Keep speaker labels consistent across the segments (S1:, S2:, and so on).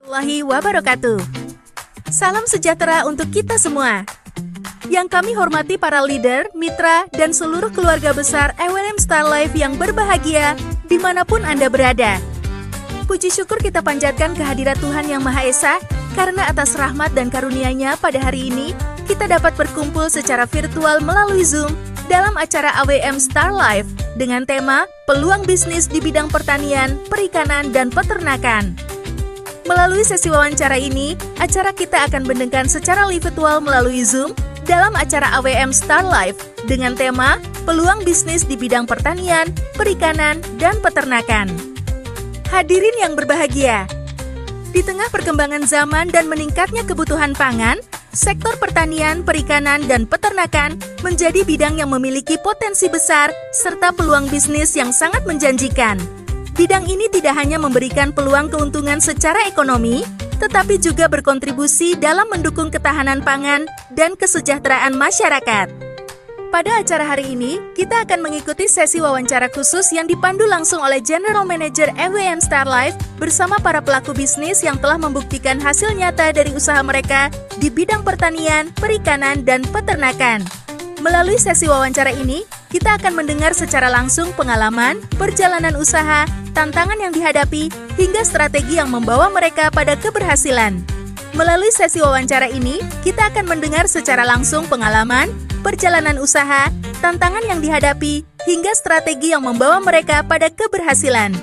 S1: Warahmatullahi wabarakatuh. Salam sejahtera untuk kita semua. Yang kami hormati para leader, mitra, dan seluruh keluarga besar EWM Star Life yang berbahagia dimanapun Anda berada. Puji syukur kita panjatkan kehadirat Tuhan Yang Maha Esa, karena atas rahmat dan karunia-Nya pada hari ini, kita dapat berkumpul secara virtual melalui Zoom dalam acara AWM Star Life dengan tema Peluang Bisnis di Bidang Pertanian, Perikanan, dan Peternakan. Melalui sesi wawancara ini, acara kita akan mendengarkan secara virtual melalui Zoom dalam acara AWM Star Life dengan tema Peluang Bisnis di Bidang Pertanian, Perikanan, dan Peternakan. Hadirin yang berbahagia, di tengah perkembangan zaman dan meningkatnya kebutuhan pangan, sektor pertanian, perikanan, dan peternakan menjadi bidang yang memiliki potensi besar serta peluang bisnis yang sangat menjanjikan. Bidang ini tidak hanya memberikan peluang keuntungan secara ekonomi, tetapi juga berkontribusi dalam mendukung ketahanan pangan dan kesejahteraan masyarakat. Pada acara hari ini, kita akan mengikuti sesi wawancara khusus yang dipandu langsung oleh General Manager EWM Star Life bersama para pelaku bisnis yang telah membuktikan hasil nyata dari usaha mereka di bidang pertanian, perikanan, dan peternakan. Melalui sesi wawancara ini, kita akan mendengar secara langsung pengalaman, perjalanan usaha, tantangan yang dihadapi, hingga strategi yang membawa mereka pada keberhasilan. Melalui sesi wawancara ini, kita akan mendengar secara langsung pengalaman, perjalanan usaha, tantangan yang dihadapi, hingga strategi yang membawa mereka pada keberhasilan.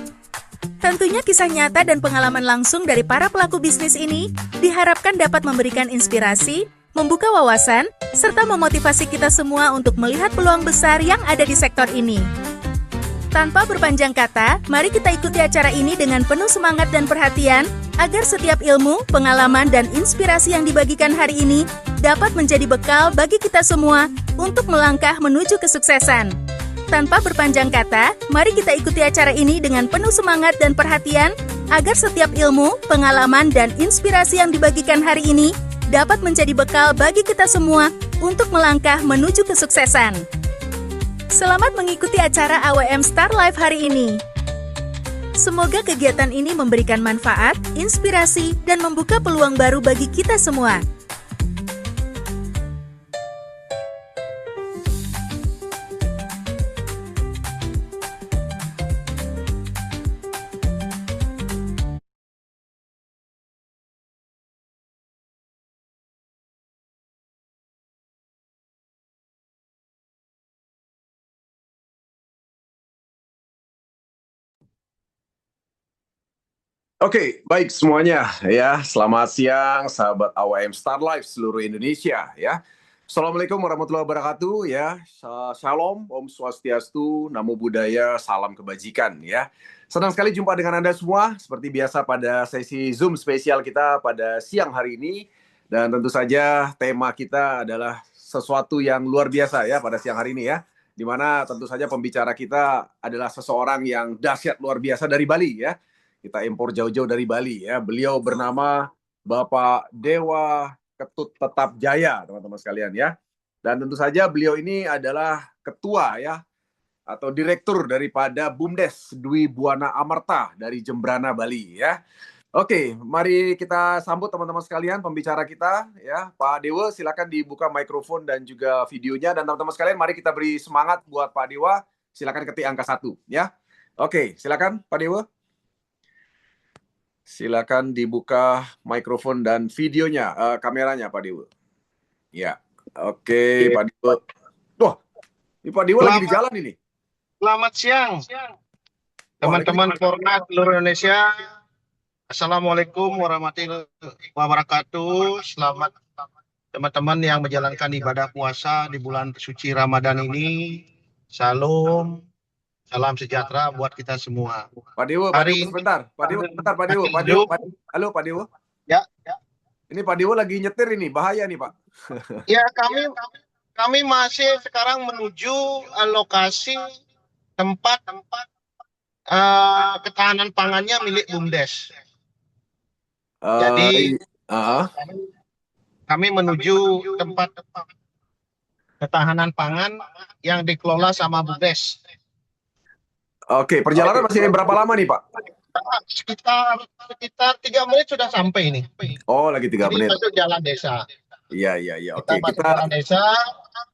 S1: Tentunya kisah nyata dan pengalaman langsung dari para pelaku bisnis ini diharapkan dapat memberikan inspirasi, membuka wawasan, serta memotivasi kita semua untuk melihat peluang besar yang ada di sektor ini. Tanpa berpanjang kata, mari kita ikuti acara ini dengan penuh semangat dan perhatian, agar setiap ilmu, pengalaman, dan inspirasi yang dibagikan hari ini dapat menjadi bekal bagi kita semua untuk melangkah menuju kesuksesan. Tanpa berpanjang kata, mari kita ikuti acara ini dengan penuh semangat dan perhatian, agar setiap ilmu, pengalaman, dan inspirasi yang dibagikan hari ini dapat menjadi bekal bagi kita semua untuk melangkah menuju kesuksesan. Selamat mengikuti acara AWM Star Life hari ini. Semoga kegiatan ini memberikan manfaat, inspirasi, dan membuka peluang baru bagi kita semua.
S2: Oke, baik semuanya ya. Selamat siang sahabat AWM Star Life seluruh Indonesia ya. Assalamualaikum warahmatullahi wabarakatuh ya. Shalom, Om Swastiastu, Namo Buddhaya, salam kebajikan ya. Senang sekali jumpa dengan Anda semua seperti biasa pada sesi Zoom spesial kita pada siang hari ini. Dan tentu saja tema kita adalah sesuatu yang luar biasa ya pada siang hari ini ya. Dimana tentu saja pembicara kita adalah seseorang yang dahsyat luar biasa dari Bali ya. Kita impor jauh-jauh dari Bali ya. Beliau bernama Bapak Dewa Ketut Tetap Jaya, teman-teman sekalian ya. Dan tentu saja beliau ini adalah ketua ya atau direktur daripada BUMDes Dwi Buana Amarta dari Jembrana Bali ya. Oke, mari kita sambut teman-teman sekalian pembicara kita ya. Pak Dewa, silakan dibuka mikrofon dan juga videonya, dan teman-teman sekalian mari kita beri semangat buat Pak Dewa. Silakan ketik angka 1 ya. Oke, silakan Pak Dewa. Silakan dibuka mikrofon dan videonya, kameranya Pak Dewa. Ya, oke Pak Dewa. Wah, ini Pak Dewa lagi di jalan ini.
S3: Selamat siang, teman-teman Fornas seluruh Indonesia. Assalamualaikum warahmatullahi wabarakatuh. Selamat teman-teman yang menjalankan ibadah puasa di bulan suci Ramadan ini. Salam. Salam sejahtera buat kita semua.
S2: Pak Dewa, sebentar. Pak Dewa. Halo Pak Dewa.
S3: Ya.
S2: Ini Pak Dewa lagi nyetir ini, bahaya nih Pak.
S3: Ya, kami masih sekarang menuju lokasi tempat ketahanan pangannya milik BUMDes. Jadi kami menuju tempat ketahanan pangan yang dikelola sama BUMDes.
S2: Oke, perjalanan masih berapa lama nih Pak?
S3: Sekitar sekitar 3 menit sudah sampai ini.
S2: Oh, lagi 3 menit.
S3: Masuk jalan desa.
S2: Iya, iya, iya.
S3: Kita
S2: Oke,
S3: masuk jalan desa.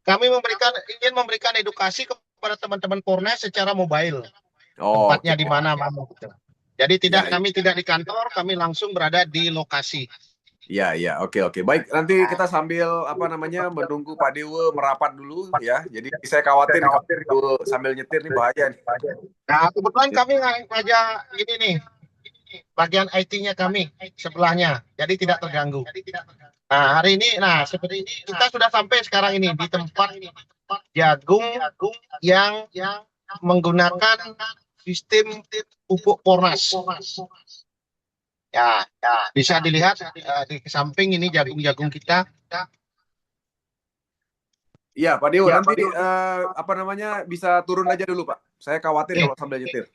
S3: Kami ingin memberikan edukasi kepada teman-teman Polres secara mobile.
S2: Oh,
S3: Tempatnya
S2: oke.
S3: di mana gitu. Jadi
S2: Ya,
S3: kami tidak di kantor, kami langsung berada di lokasi.
S2: iya, iya. Oke, oke. Baik, nanti kita sambil menunggu Pak Dewa merapat dulu ya. Jadi saya khawatir kalau Pak Dewa sambil nyetir nih bahaya nih.
S3: Nah, kebetulan kami aja ini nih, bagian IT-nya kami sebelahnya, jadi tidak terganggu. Nah, hari ini, seperti ini kita sudah sampai sekarang ini di tempat jagung yang menggunakan sistem pupuk Pornas. Ya, bisa dilihat di samping ini jagung-jagung kita.
S2: Iya, Pak Dewa, nanti bisa turun aja dulu, Pak. Saya khawatir kalau sambil nyetir.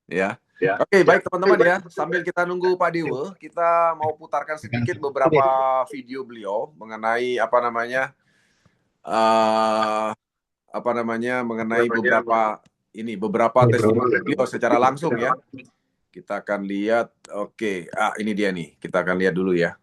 S2: Ya. Oke, baik teman-teman ya. Sambil kita nunggu Pak Dewa, kita mau putarkan sedikit beberapa video beliau mengenai mengenai beberapa testimoni beliau secara langsung ya. Kita akan lihat. Oke, ini dia nih. Kita akan lihat dulu ya.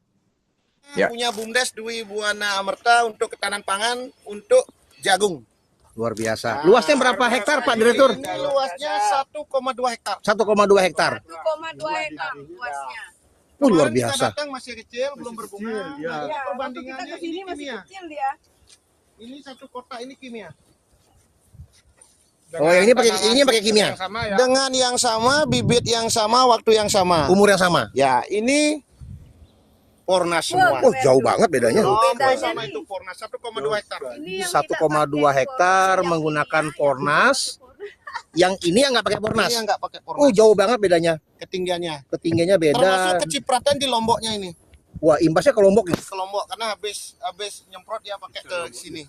S4: Punya BUMDes Dwi Buana Amerta untuk ketahanan pangan untuk jagung.
S5: Luar biasa. Luasnya berapa hektar, Pak Direktur?
S4: Ini luasnya 1,2 hektar.
S5: 1,2 hektar.
S6: 1,2 hektar luasnya.
S5: Luar
S4: Kemarin
S5: biasa.
S4: Kita datang masih kecil, belum berbunga.
S6: Ya, waktu kita
S4: Perbandingannya
S6: ke sini
S4: ini
S6: masih
S4: kimia.
S6: kecil dia.
S4: Ini satu kota ini kimia.
S5: Oh, yang ini pakai kimia.
S4: Dengan yang sama, bibit yang sama, waktu yang sama.
S5: Umur yang sama.
S4: Ya, ini Pornas semua.
S5: Oh, jauh banget bedanya.
S6: Bedanya
S4: Sama
S6: nih.
S4: itu Pornas 1,2 hektar.
S6: Ini yang
S5: 1,2
S6: kita
S5: hektar
S6: pakai
S5: menggunakan
S6: yang
S5: Pornas. Yang ini yang nggak pakai Pornas.
S4: Ini yang nggak pakai
S5: Oh,
S4: Pornas.
S5: jauh banget bedanya.
S4: Ketinggiannya.
S5: Ketinggiannya beda.
S4: Termasuk kecipratan di Lomboknya ini.
S5: Wah, imbasnya ke Lombok nih.
S4: Ke Lombok karena habis nyemprot dia pakai ke sini.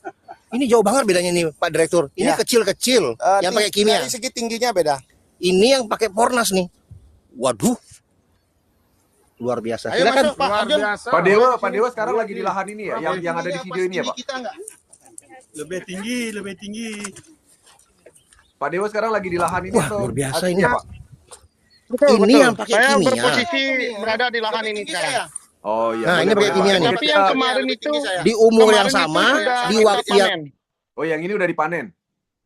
S5: Ini jauh banget bedanya nih, Pak Direktur. Ini
S4: Ya.
S5: kecil-kecil yang pakai kimia.
S4: Dari segi tingginya beda.
S5: Ini yang pakai Pornas nih. Waduh. Luar biasa.
S4: Ayo
S5: Silakan.
S4: masuk, Pak Arjun.
S2: Pak Dewa sekarang lagi di lahan ini ya, yang ada di video ini ya, Pak.
S4: Kita enggak?
S7: Lebih tinggi.
S2: Pak Dewa sekarang lagi di lahan ini
S5: Wah,
S2: atau
S5: luar biasa
S2: aslinya,
S5: ini.
S2: Pak?
S5: Ini yang pakai
S3: Saya
S5: kimia.
S3: berposisi berada di lahan ini
S4: Tinggi
S3: sekarang.
S4: saya.
S2: Oh iya.
S5: Nah, ini
S2: boleh,
S5: pakai
S2: boleh,
S5: kimia
S2: Pak.
S5: nih.
S3: Tapi yang kemarin itu
S5: Di umur yang
S3: kemarin itu
S5: sama,
S3: sudah
S5: di
S3: kita
S5: waktu yang
S3: panen.
S2: Oh, yang ini udah dipanen.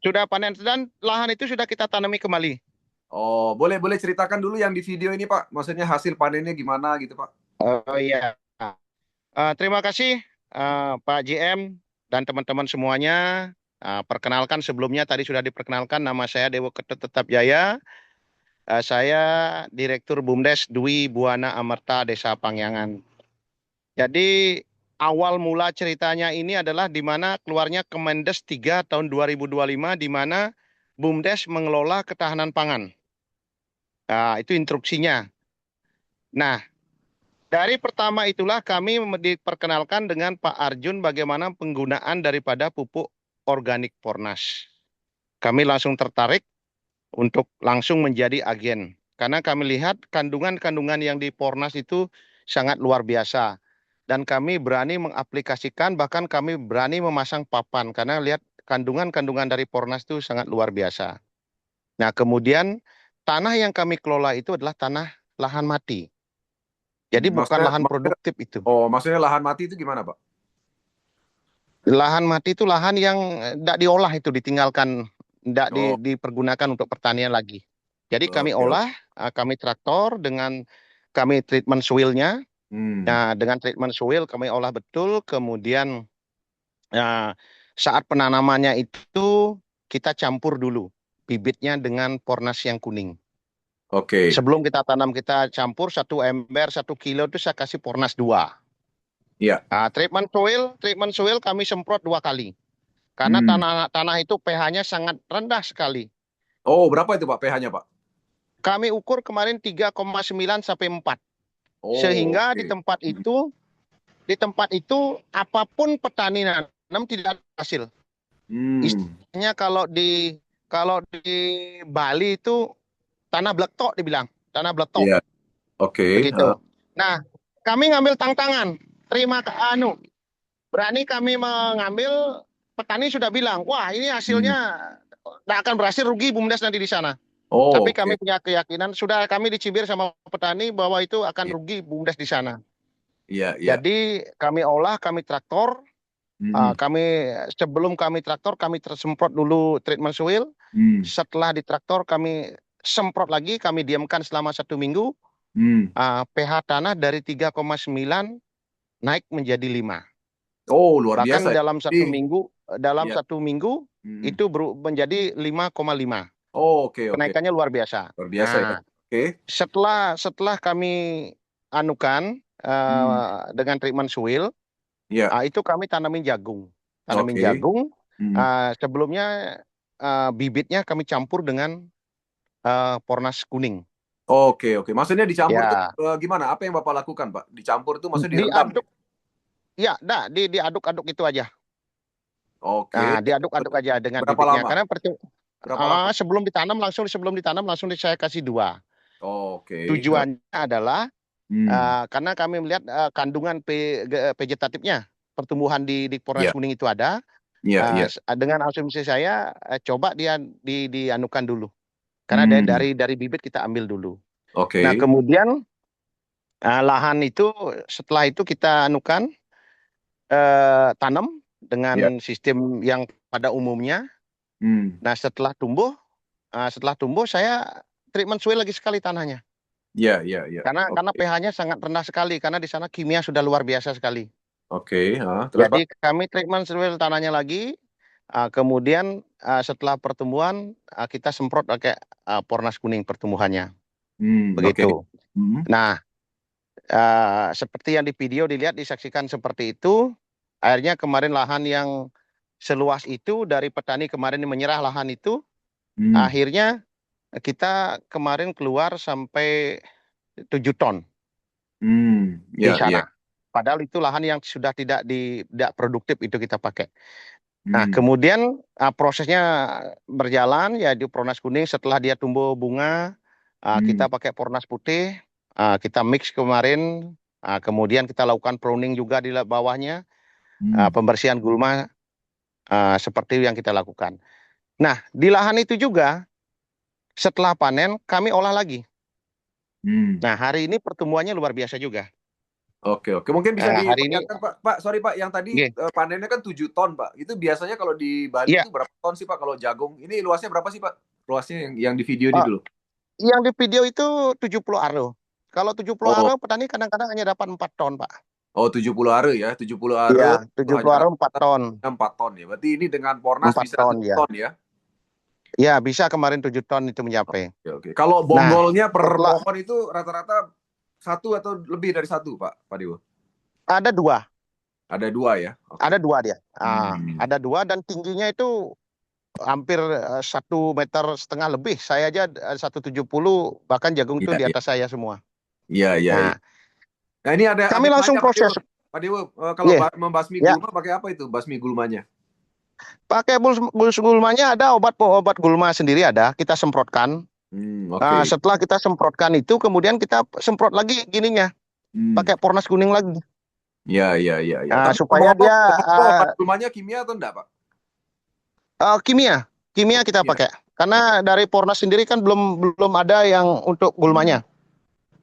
S3: Sudah panen dan lahan itu sudah kita tanami kembali.
S2: Oh, boleh ceritakan dulu yang di video ini, Pak. Maksudnya hasil panennya gimana gitu, Pak?
S3: Oh iya. Terima kasih Pak JM dan teman-teman semuanya. Perkenalkan sebelumnya tadi sudah diperkenalkan, nama saya Dewo Ketut Tetap Jaya. Saya Direktur BUMDes Dwi Buana Amerta Desa Pangyangan. Jadi awal mula ceritanya ini adalah di mana keluarnya Kemendes 3 tahun 2025 di mana BUMDes mengelola ketahanan pangan. Itu instruksinya. Nah, dari pertama itulah kami diperkenalkan dengan Pak Arjun bagaimana penggunaan daripada pupuk organik Pornas. Kami langsung tertarik untuk langsung menjadi agen. Karena kami lihat kandungan-kandungan yang di Pornas itu sangat luar biasa. Dan kami berani mengaplikasikan, bahkan kami berani memasang papan. Karena lihat kandungan-kandungan dari Pornas itu sangat luar biasa. Nah, kemudian tanah yang kami kelola itu adalah tanah lahan mati. Jadi bukan lahan produktif itu.
S2: Oh, maksudnya lahan mati itu gimana, Pak?
S3: Lahan mati itu lahan yang tidak diolah, itu ditinggalkan, tidak dipergunakan untuk pertanian lagi. Jadi kami olah, kami traktor dengan kami treatment soil-nya. Nah, dengan treatment soil kami olah betul, kemudian saat penanamannya itu kita campur dulu bibitnya dengan Pornas yang kuning.
S2: Oke.
S3: Sebelum kita tanam kita campur 1 ember 1 kilo itu saya kasih Pornas 2.
S2: Iya.
S3: Treatment soil kami semprot 2 kali. Karena tanah itu pH-nya sangat rendah sekali.
S2: Oh, berapa itu Pak pH-nya, Pak?
S3: Kami ukur kemarin 3,9 sampai 4.
S2: Oh,
S3: Sehingga
S2: oke.
S3: di tempat itu apapun petani nanam tidak ada hasil. Istilahnya kalau di Bali itu tanah bletok dibilang, tanah bletok.
S2: Iya. Oke.
S3: Begitu. Nah, kami ngambil tantangan, berani kami mengambil, petani sudah bilang, wah ini hasilnya tidak akan berhasil, rugi BUMDes nanti di sana.
S2: Oh,
S3: Tapi
S2: oke.
S3: kami punya keyakinan, sudah kami dicibir sama petani bahwa itu akan
S2: Iya,
S3: rugi BUMDes di sana.
S2: iya, iya.
S3: Jadi kami olah, kami traktor,
S2: Hmm,
S3: sebelum kami traktor, kami semprot dulu treatment soil.
S2: hmm,
S3: Setelah ditraktor, kami semprot lagi, kami diamkan selama 1 minggu.
S2: hmm.
S3: pH tanah dari 3,9 naik menjadi 5.
S2: Oh, luar biasa
S3: Bahkan
S2: ya.
S3: dalam satu
S2: Jadi,
S3: minggu, dalam
S2: ya.
S3: satu minggu
S2: Hmm.
S3: itu menjadi 5,5.
S2: Oh, oke, oke.
S3: Kenaikannya luar biasa.
S2: Luar biasa ya.
S3: Nah,
S2: Oke.
S3: setelah kami anukan
S2: Hmm.
S3: dengan treatment soil,
S2: Ya,
S3: itu kami tanamin jagung. Tanamin
S2: oke.
S3: jagung.
S2: Hmm.
S3: Sebelumnya bibitnya kami campur dengan Pornas kuning.
S2: Oke, oke. Maksudnya dicampur tuh
S3: Ya,
S2: gimana? Apa yang Bapak lakukan, Pak? Dicampur tuh maksudnya direndam ya?
S3: diaduk, ya, diaduk-aduk itu aja.
S2: Oke.
S3: Nah, diaduk-aduk aja dengan
S2: Berapa
S3: bibitnya.
S2: lama?
S3: Karena
S2: Berapa lama?
S3: sebelum ditanam langsung saya kasih 2.
S2: Oke.
S3: Tujuannya adalah
S2: Hmm.
S3: karena kami melihat kandungan vegetatifnya, pertumbuhan di Pornas
S2: Ya,
S3: kuning itu ada.
S2: ya, ya.
S3: Dengan asumsi saya coba dia dianukan dulu. Karena
S2: Hmm.
S3: dari bibit kita ambil dulu. Nah,
S2: Oke.
S3: kemudian lahan itu setelah itu kita anukan tanam
S2: Ya.
S3: dengan sistem yang pada umumnya.
S2: Hmm.
S3: Nah, setelah tumbuh saya treatment soil lagi sekali tanahnya.
S2: Ya, ya, ya.
S3: Karena
S2: Oke.
S3: pH-nya sangat rendah sekali karena di sana kimia sudah luar biasa sekali.
S2: Oke. Terus, Pak?
S3: Jadi kami treatment soil tanahnya lagi. Kemudian setelah pertumbuhan kita semprot pakai Pornas kuning pertumbuhannya.
S2: Hmm. Oke.
S3: Begitu.
S2: Hmm.
S3: Nah, seperti yang di video dilihat disaksikan seperti itu. Akhirnya kemarin lahan yang seluas itu dari petani kemarin menyerah lahan itu.
S2: Hmm.
S3: Akhirnya kita kemarin keluar sampai 7 ton
S2: Hmm.
S3: di
S2: Ya, ya.
S3: sana. Padahal itu lahan yang sudah tidak produktif itu kita pakai. Nah,
S2: Hmm.
S3: kemudian prosesnya berjalan ya di Pornas kuning setelah dia tumbuh bunga,
S2: Hmm.
S3: kita pakai Pornas putih, kita mix kemarin, kemudian kita lakukan pruning juga di bawahnya,
S2: Hmm.
S3: pembersihan gulma seperti yang kita lakukan. Nah, di lahan itu juga setelah panen kami olah lagi.
S2: Hmm.
S3: Nah, hari ini pertumbuhannya luar biasa juga.
S2: Oke, oke. Mungkin bisa
S3: Hari ini,
S2: diperlihatkan, Pak. Pak, sorry, Pak. Yang tadi
S3: Nggih.
S2: panennya kan 7 ton, Pak. Itu biasanya kalau di Bali
S3: Iya,
S2: itu berapa ton sih, Pak, kalau jagung? Ini luasnya berapa sih, Pak? Luasnya yang di video ini
S3: Pak,
S2: dulu.
S3: yang di video itu 70 aro. Kalau 70
S2: Oh,
S3: aro petani kadang-kadang hanya dapat 4 ton, Pak.
S2: oh 70 are ya. 70
S3: Iya,
S2: are itu
S3: 70
S2: hanya
S3: aro 4 ton.
S2: 4 ton ya. Berarti ini dengan Pornas
S3: 4
S2: bisa
S3: ton
S2: 7
S3: ya.
S2: ton ya.
S3: Ya, bisa kemarin 7 ton itu mencapai.
S2: Oke, oke. Kalau
S3: Nah,
S2: bonggolnya per
S3: setelah
S2: pohon itu rata-rata 1 atau lebih dari 1, Pak Dewo?
S3: ada 2.
S2: Ada 2 ya. Oke.
S3: Ada 2 dia.
S2: Hmm.
S3: Ada 2 dan tingginya itu hampir 1,5 meter lebih. Saya aja 1,70, bahkan jagung itu
S2: Iya,
S3: di
S2: iya.
S3: atas saya semua.
S2: Iya, iya, iya.
S3: Nah,
S2: Nah, ini ada
S3: kami langsung
S2: nanya,
S3: proses.
S2: Pak Dewo, kalau
S3: Nggih,
S2: membasmi
S3: ya.
S2: gulma pakai apa itu? Basmi gulmanya?
S3: Pakai gulmanya ada obat gulma sendiri ada, kita semprotkan.
S2: Oke.
S3: Setelah kita semprotkan itu, kemudian kita semprot lagi gininya, pakai Pornas kuning lagi.
S2: Ya, ya, ya, ya. Tapi
S3: Supaya dia
S2: obat gulmanya kimia atau enggak, Pak?
S3: kimia kita pakai. Karena dari Pornas sendiri kan belum ada yang untuk gulmanya.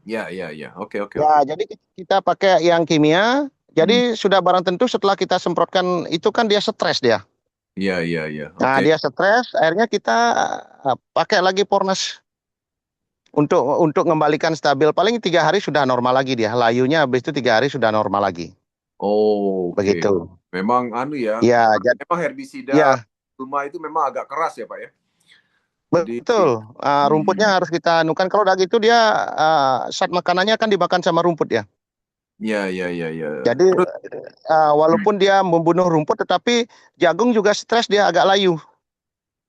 S2: Ya, ya, ya. Oke, oke.
S3: Ya, jadi kita pakai yang kimia. Jadi sudah barang tentu setelah kita semprotkan itu kan dia stres dia.
S2: Iya, iya, iya.
S3: Nah, dia stres, akhirnya kita pakai lagi Pornas untuk mengembalikan stabil. Paling 3 hari sudah normal lagi dia. Layunya habis itu 3 hari sudah normal lagi.
S2: Oh, oke.
S3: Begitu.
S2: Memang ya.
S3: Ya,
S2: Memang herbisida
S3: ya,
S2: gulma itu memang agak keras ya, Pak ya.
S3: betul. Rumputnya harus kita anukan. Kalau udah gitu dia saat makanannya kan dimakan sama rumput ya.
S2: Iya, iya, iya, iya.
S3: Jadi walaupun dia membunuh rumput, tetapi jagung juga stres, dia agak layu.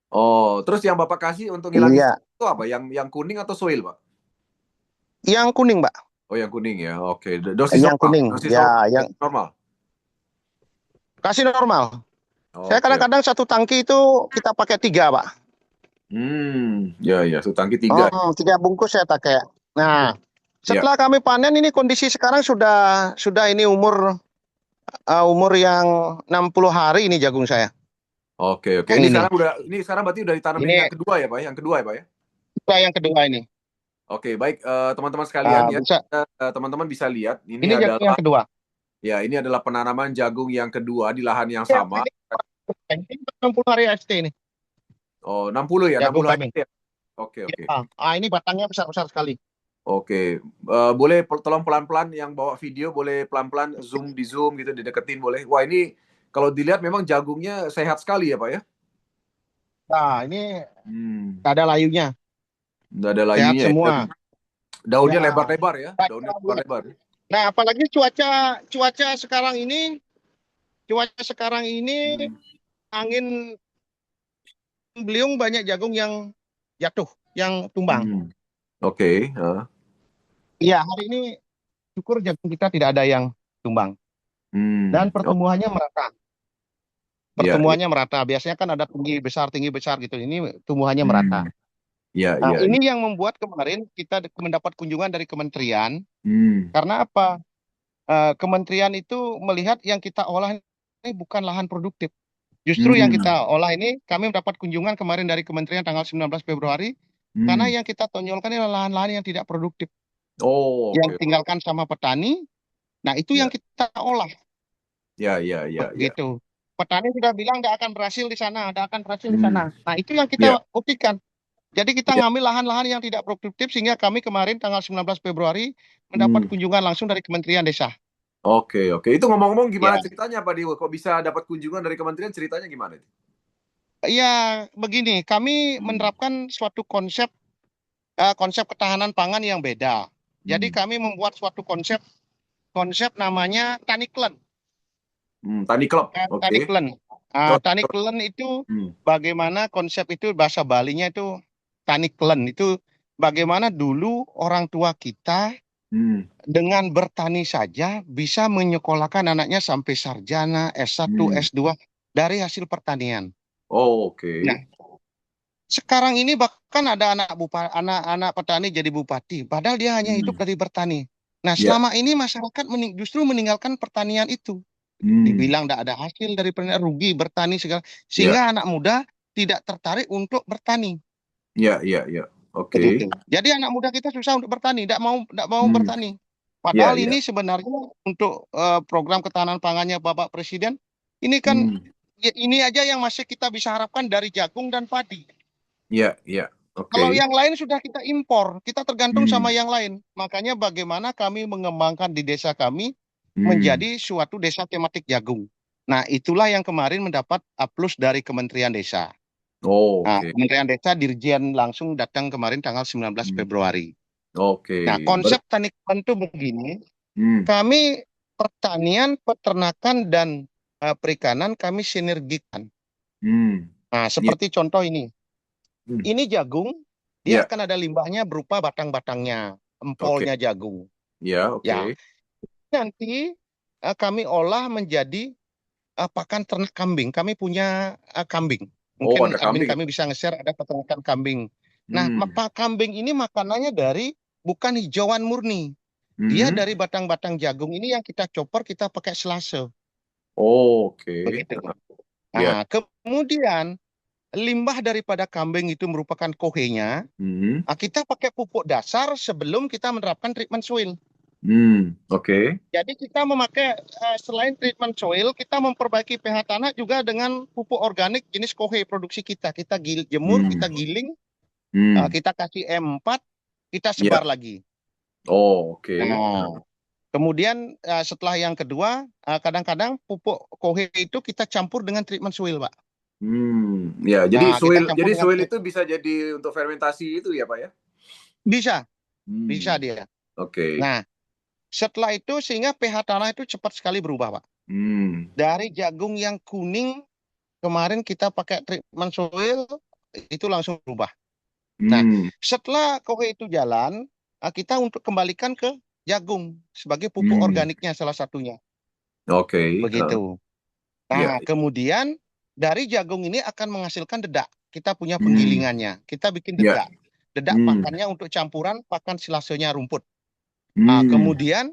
S2: Oh, terus yang Bapak kasih untuk ngilangin
S3: Iya,
S2: itu apa? Yang kuning atau soil, Pak?
S3: yang kuning, Mbak.
S2: Oh, yang kuning ya. Oke. Dosis
S3: Yang
S2: normal.
S3: kuning.
S2: Dosis
S3: Ya,
S2: normal.
S3: yang
S2: Normal.
S3: kasih normal. Saya
S2: Oke.
S3: kadang-kadang 1 tangki itu kita pakai 3, Pak.
S2: Ya, ya. Satu-tangki 3.
S3: 3 bungkus saya pakai. Nah, setelah kami panen ini kondisi sekarang sudah ini umur yang 60 hari ini jagung saya.
S2: Oke, oke.
S3: Yang
S2: Ini sekarang berarti udah ditanamin
S3: Ini-
S2: yang kedua ya, Pak? Yang kedua ya, Pak ya?
S3: Nah, yang kedua ini.
S2: Oke, baik teman-teman sekalian ya,
S3: Bisa.
S2: teman-teman bisa lihat
S3: Ini jagung yang
S2: adalah
S3: kedua.
S2: ini adalah penanaman jagung yang kedua di lahan yang
S3: Ya,
S2: sama.
S3: ini 60 hari ST ini.
S2: Oh, 60 ya,
S3: Jagung
S2: 60
S3: kami.
S2: hari ya. Oke, oke.
S3: Ini batangnya besar-besar sekali.
S2: Oke, boleh tolong pelan-pelan yang bawa video, boleh pelan-pelan di zoom gitu, dideketin boleh. Wah, ini kalau dilihat memang jagungnya sehat sekali ya Pak ya.
S3: Nah, ini nggak ada layunya.
S2: Nggak ada
S3: Sehat
S2: layunya ya.
S3: semua.
S2: Daunnya
S3: Ya.
S2: lebar-lebar ya, daunnya lebar-lebar.
S3: Nah, apalagi cuaca sekarang ini, angin beliung, banyak jagung yang jatuh, yang tumbang.
S2: Oke.
S3: Iya, hari ini syukur jagung kita tidak ada yang tumbang. Dan pertumbuhannya merata. Pertumbuhannya merata. Biasanya kan ada tinggi besar gitu. Ini tumbuhannya merata. Nah, ini yang membuat kemarin kita mendapat kunjungan dari kementerian. Karena apa? Kementerian itu melihat yang kita olah ini bukan lahan produktif. Justru yang kita olah ini, kami mendapat kunjungan kemarin dari kementerian tanggal 19 Februari. Karena yang kita tonjolkan ini adalah lahan-lahan yang tidak produktif. Yang tinggalkan sama petani. Nah, itu yang kita olah.
S2: Ya.
S3: Gitu. Petani sudah bilang tidak akan berhasil di sana, tidak akan berhasil di sana. Nah, itu yang kita buktikan. Jadi kita ngambil lahan-lahan yang tidak produktif, sehingga kami kemarin tanggal 19 Februari mendapat kunjungan langsung dari Kementerian Desa.
S2: Oke. Itu ngomong-ngomong gimana ceritanya Pak Dewo? Kok bisa dapat kunjungan dari kementerian, ceritanya gimana?
S3: Ya, begini, kami menerapkan suatu konsep ketahanan pangan yang beda. Jadi kami membuat suatu konsep namanya Tani Klen.
S2: Tani Club.
S3: Tani Klen. Tani Klen itu bagaimana konsep itu, bahasa Balinya itu Tani Klen. Itu bagaimana dulu orang tua kita dengan bertani saja bisa menyekolahkan anaknya sampai sarjana, S1, S2 dari hasil pertanian. Nah, sekarang ini bahkan ada anak petani jadi bupati, padahal dia hanya hidup dari bertani. Nah, selama ini masyarakat justru meninggalkan pertanian itu. Dibilang tidak ada hasil dari pertanian, rugi bertani segala, sehingga anak muda tidak tertarik untuk bertani.
S2: Iya. Oke.
S3: Jadi anak muda kita susah untuk bertani, tidak mau bertani. Padahal ini sebenarnya untuk program ketahanan pangannya Bapak Presiden, ini kan ini aja yang masih kita bisa harapkan dari jagung dan padi.
S2: Iya. Oke.
S3: Kalau yang lain sudah kita impor, kita tergantung sama yang lain. Makanya bagaimana kami mengembangkan di desa kami menjadi suatu desa tematik jagung. Nah, itulah yang kemarin mendapat aplaus dari Kementerian Desa. Nah, Kementerian Desa Dirjen langsung datang kemarin tanggal 19 Februari. Nah, konsep Tani Klen itu begini. Kami pertanian, peternakan, dan perikanan kami sinergikan. Nah, seperti contoh ini. Ini jagung, dia akan ada limbahnya berupa batang-batangnya, empolnya jagung. Nanti kami olah menjadi pakan ternak kambing. Kami punya kambing. Mungkin kami bisa nge-share, ada peternakan kambing. Nah, kambing ini makanannya bukan hijauan murni. Dia dari batang-batang jagung ini yang kita chopper, kita pakai selase. Begitu. Nah, kemudian limbah daripada kambing itu merupakan kohenya. Kita pakai pupuk dasar sebelum kita menerapkan treatment soil. Jadi kita memakai selain treatment soil, kita memperbaiki pH tanah juga dengan pupuk organik jenis kohe produksi kita. Kita jemur, kita giling, kita kasih M4, kita sebar lagi. Nah, kemudian setelah yang kedua, kadang-kadang pupuk kohe itu kita campur dengan treatment soil, Pak.
S2: Jadi soil itu bisa jadi untuk fermentasi itu ya Pak ya?
S3: Bisa dia. Nah, setelah itu sehingga pH tanah itu cepat sekali berubah, Pak. Dari jagung yang kuning kemarin kita pakai treatment soil itu langsung berubah. Nah, setelah kohe itu jalan, kita untuk kembalikan ke jagung sebagai pupuk organiknya salah satunya. Begitu. Nah, kemudian dari jagung ini akan menghasilkan dedak. Kita punya penggilingannya. Kita bikin dedak. Dedak pakannya untuk campuran pakan silasenya rumput. Nah, kemudian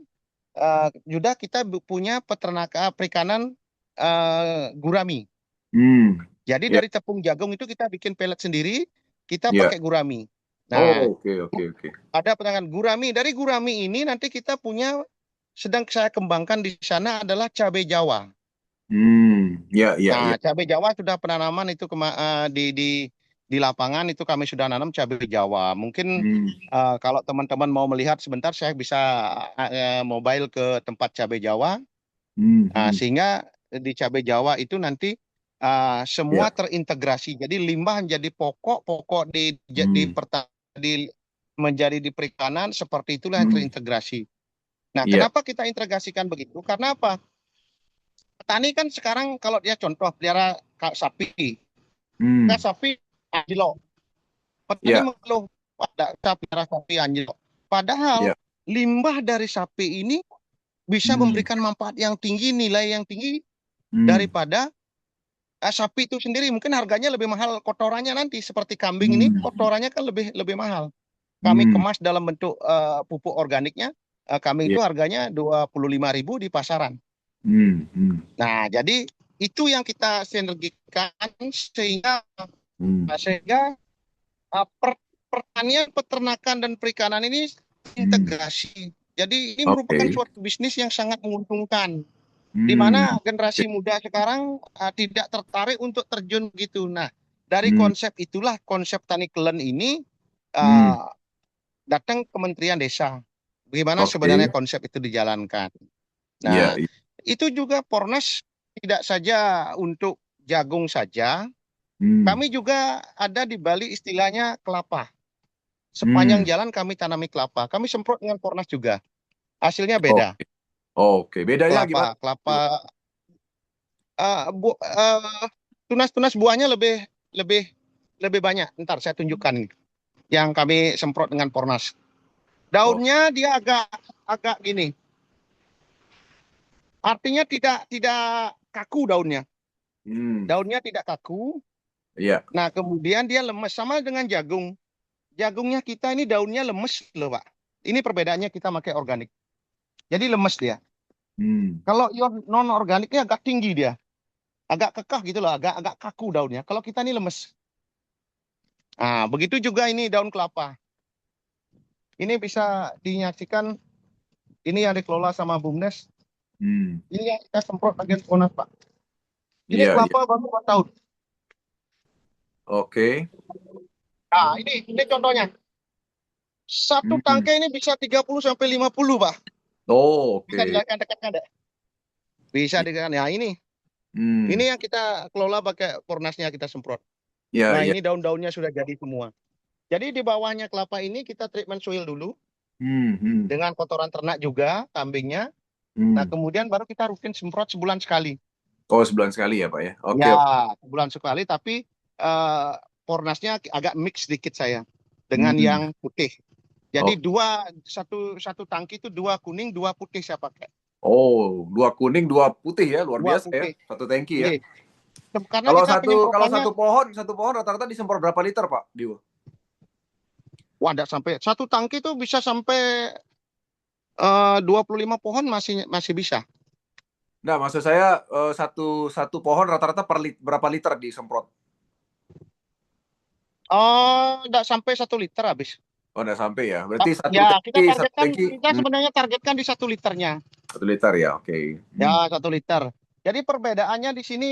S3: juga kita punya peternakan perikanan gurami. Jadi dari tepung jagung itu kita bikin pelet sendiri, kita pakai gurami. Nah,
S2: Oh, oke, oke, oke.
S3: ada penanganan gurami. Dari gurami ini nanti kita punya sedang saya kembangkan di sana adalah cabai Jawa.
S2: Ya, ya, ya.
S3: Nah, cabai Jawa sudah penanaman itu di lapangan itu kami sudah nanam cabai Jawa. Mungkin
S2: Hmm,
S3: kalau teman-teman mau melihat sebentar, saya bisa mobile ke tempat cabai Jawa.
S2: hmm, hmm.
S3: Sehingga di cabai Jawa itu nanti semua
S2: Ya,
S3: terintegrasi. Jadi limbah menjadi pokok, pokok
S2: hmm,
S3: menjadi di perikanan, seperti itulah yang
S2: hmm.
S3: terintegrasi. Nah,
S2: Ya,
S3: kenapa kita integrasikan begitu? Karena apa? Petani kan sekarang kalau dia contoh pelihara sapi,
S2: hmm,
S3: sapi anjlok. Petani
S2: ya,
S3: mengeluh pada pelihara sapi anjlok. Padahal
S2: ya,
S3: limbah dari sapi ini bisa
S2: hmm,
S3: memberikan manfaat yang tinggi, nilai yang tinggi
S2: hmm,
S3: daripada sapi itu sendiri. Mungkin harganya lebih mahal kotorannya nanti, seperti kambing ini
S2: hmm,
S3: kotorannya kan lebih lebih mahal. Kami
S2: hmm.
S3: kemas dalam bentuk pupuk organiknya. Kambing
S2: Ya,
S3: itu harganya 25.000 di pasaran.
S2: hmm, hmm,
S3: Nah, jadi itu yang kita sinergikan sehingga
S2: hmm,
S3: sehingga pertanian, peternakan dan perikanan ini
S2: hmm.
S3: integrasi. Jadi ini merupakan
S2: Oke.
S3: suatu bisnis yang sangat menguntungkan, di
S2: Hmm,
S3: mana
S2: oke.
S3: generasi muda sekarang tidak tertarik untuk terjun gitu. Nah, dari
S2: Hmm,
S3: konsep itulah konsep Tani Kelen ini
S2: hmm.
S3: uh, datang Kementerian Desa. Bagaimana sebenarnya
S2: Oke.
S3: konsep itu dijalankan.
S2: Iya,
S3: Nah,
S2: iya.
S3: itu juga Pornas tidak saja untuk jagung saja,
S2: Hmm,
S3: kami juga ada di Bali istilahnya kelapa. Sepanjang
S2: hmm.
S3: jalan kami tanami kelapa. Kami semprot dengan Pornas juga. Hasilnya beda.
S2: Oke. Oke. Bedanya gimana?
S3: Kelapa, tunas-tunas buahnya lebih lebih lebih banyak. Ntar saya tunjukkan yang kami semprot dengan Pornas.
S2: Oh.
S3: Daunnya dia agak agak gini. Artinya tidak kaku daunnya.
S2: Hmm.
S3: Daunnya tidak kaku.
S2: Iya.
S3: Nah, kemudian dia lemes sama dengan jagung. Jagungnya kita ini daunnya lemes loh, Pak. Ini perbedaannya kita pakai organik. Jadi lemes dia.
S2: Hmm.
S3: Kalau non organiknya agak tinggi dia. Agak kekeh gitu loh, agak agak kaku daunnya. Kalau kita ini lemes. Nah, begitu juga ini daun kelapa. Ini bisa dinyaksikan, ini yang dikelola sama BUMDes.
S2: Hmm.
S3: Ini yang kita semprot bagian Ponas, Pak. Ini
S2: Iya, iya.
S3: kelapa baru 4 tahun.
S2: Oke.
S3: Nah, ini contohnya. Satu
S2: Hmm.
S3: tangkai ini bisa 30 sampai 50, Pak.
S2: Oh,
S3: Bisa
S2: oke.
S3: dilihatkan dekat ada. Bisa dilihatkan. Ya, ini
S2: Hmm.
S3: yang kita kelola pakai Pornasnya kita semprot.
S2: Iya,
S3: Nah,
S2: iya.
S3: ini daun-daunnya sudah jadi semua. Jadi di bawahnya kelapa ini kita treatment soil dulu
S2: Hmm. Hmm.
S3: dengan kotoran ternak juga, kambingnya. Nah,
S2: Hmm.
S3: kemudian baru kita rutin semprot sebulan sekali.
S2: Oh, sebulan sekali ya, Pak ya? Oke,
S3: Ya,
S2: oke.
S3: sebulan sekali, tapi eh, Pornasnya agak mix sedikit saya dengan
S2: Hmm.
S3: yang putih. Jadi
S2: Oke.
S3: satu tangki itu 2 kuning, 2 putih saya pakai.
S2: Oh, dua kuning, dua putih ya, luar
S3: 2
S2: biasa ya.
S3: putih.
S2: Satu tangki ya.
S3: Iya. Karena
S2: Kalau
S3: kita
S2: kalau
S3: penyemprotannya,
S2: satu pohon rata-rata disemprot berapa liter, Pak? Dio?
S3: wah, enggak sampai. Satu tangki itu bisa sampai 25 pohon masih bisa.
S2: Nah, maksud saya satu pohon rata-rata berapa liter disemprot?
S3: Oh, enggak sampai 1 liter habis.
S2: Oh, nggak sampai ya. Berarti
S3: Ya,
S2: satu tangki
S3: kita sebenarnya targetkan di 1 liternya.
S2: 1 liter ya, oke. Hmm.
S3: Ya, 1 liter. Jadi perbedaannya di sini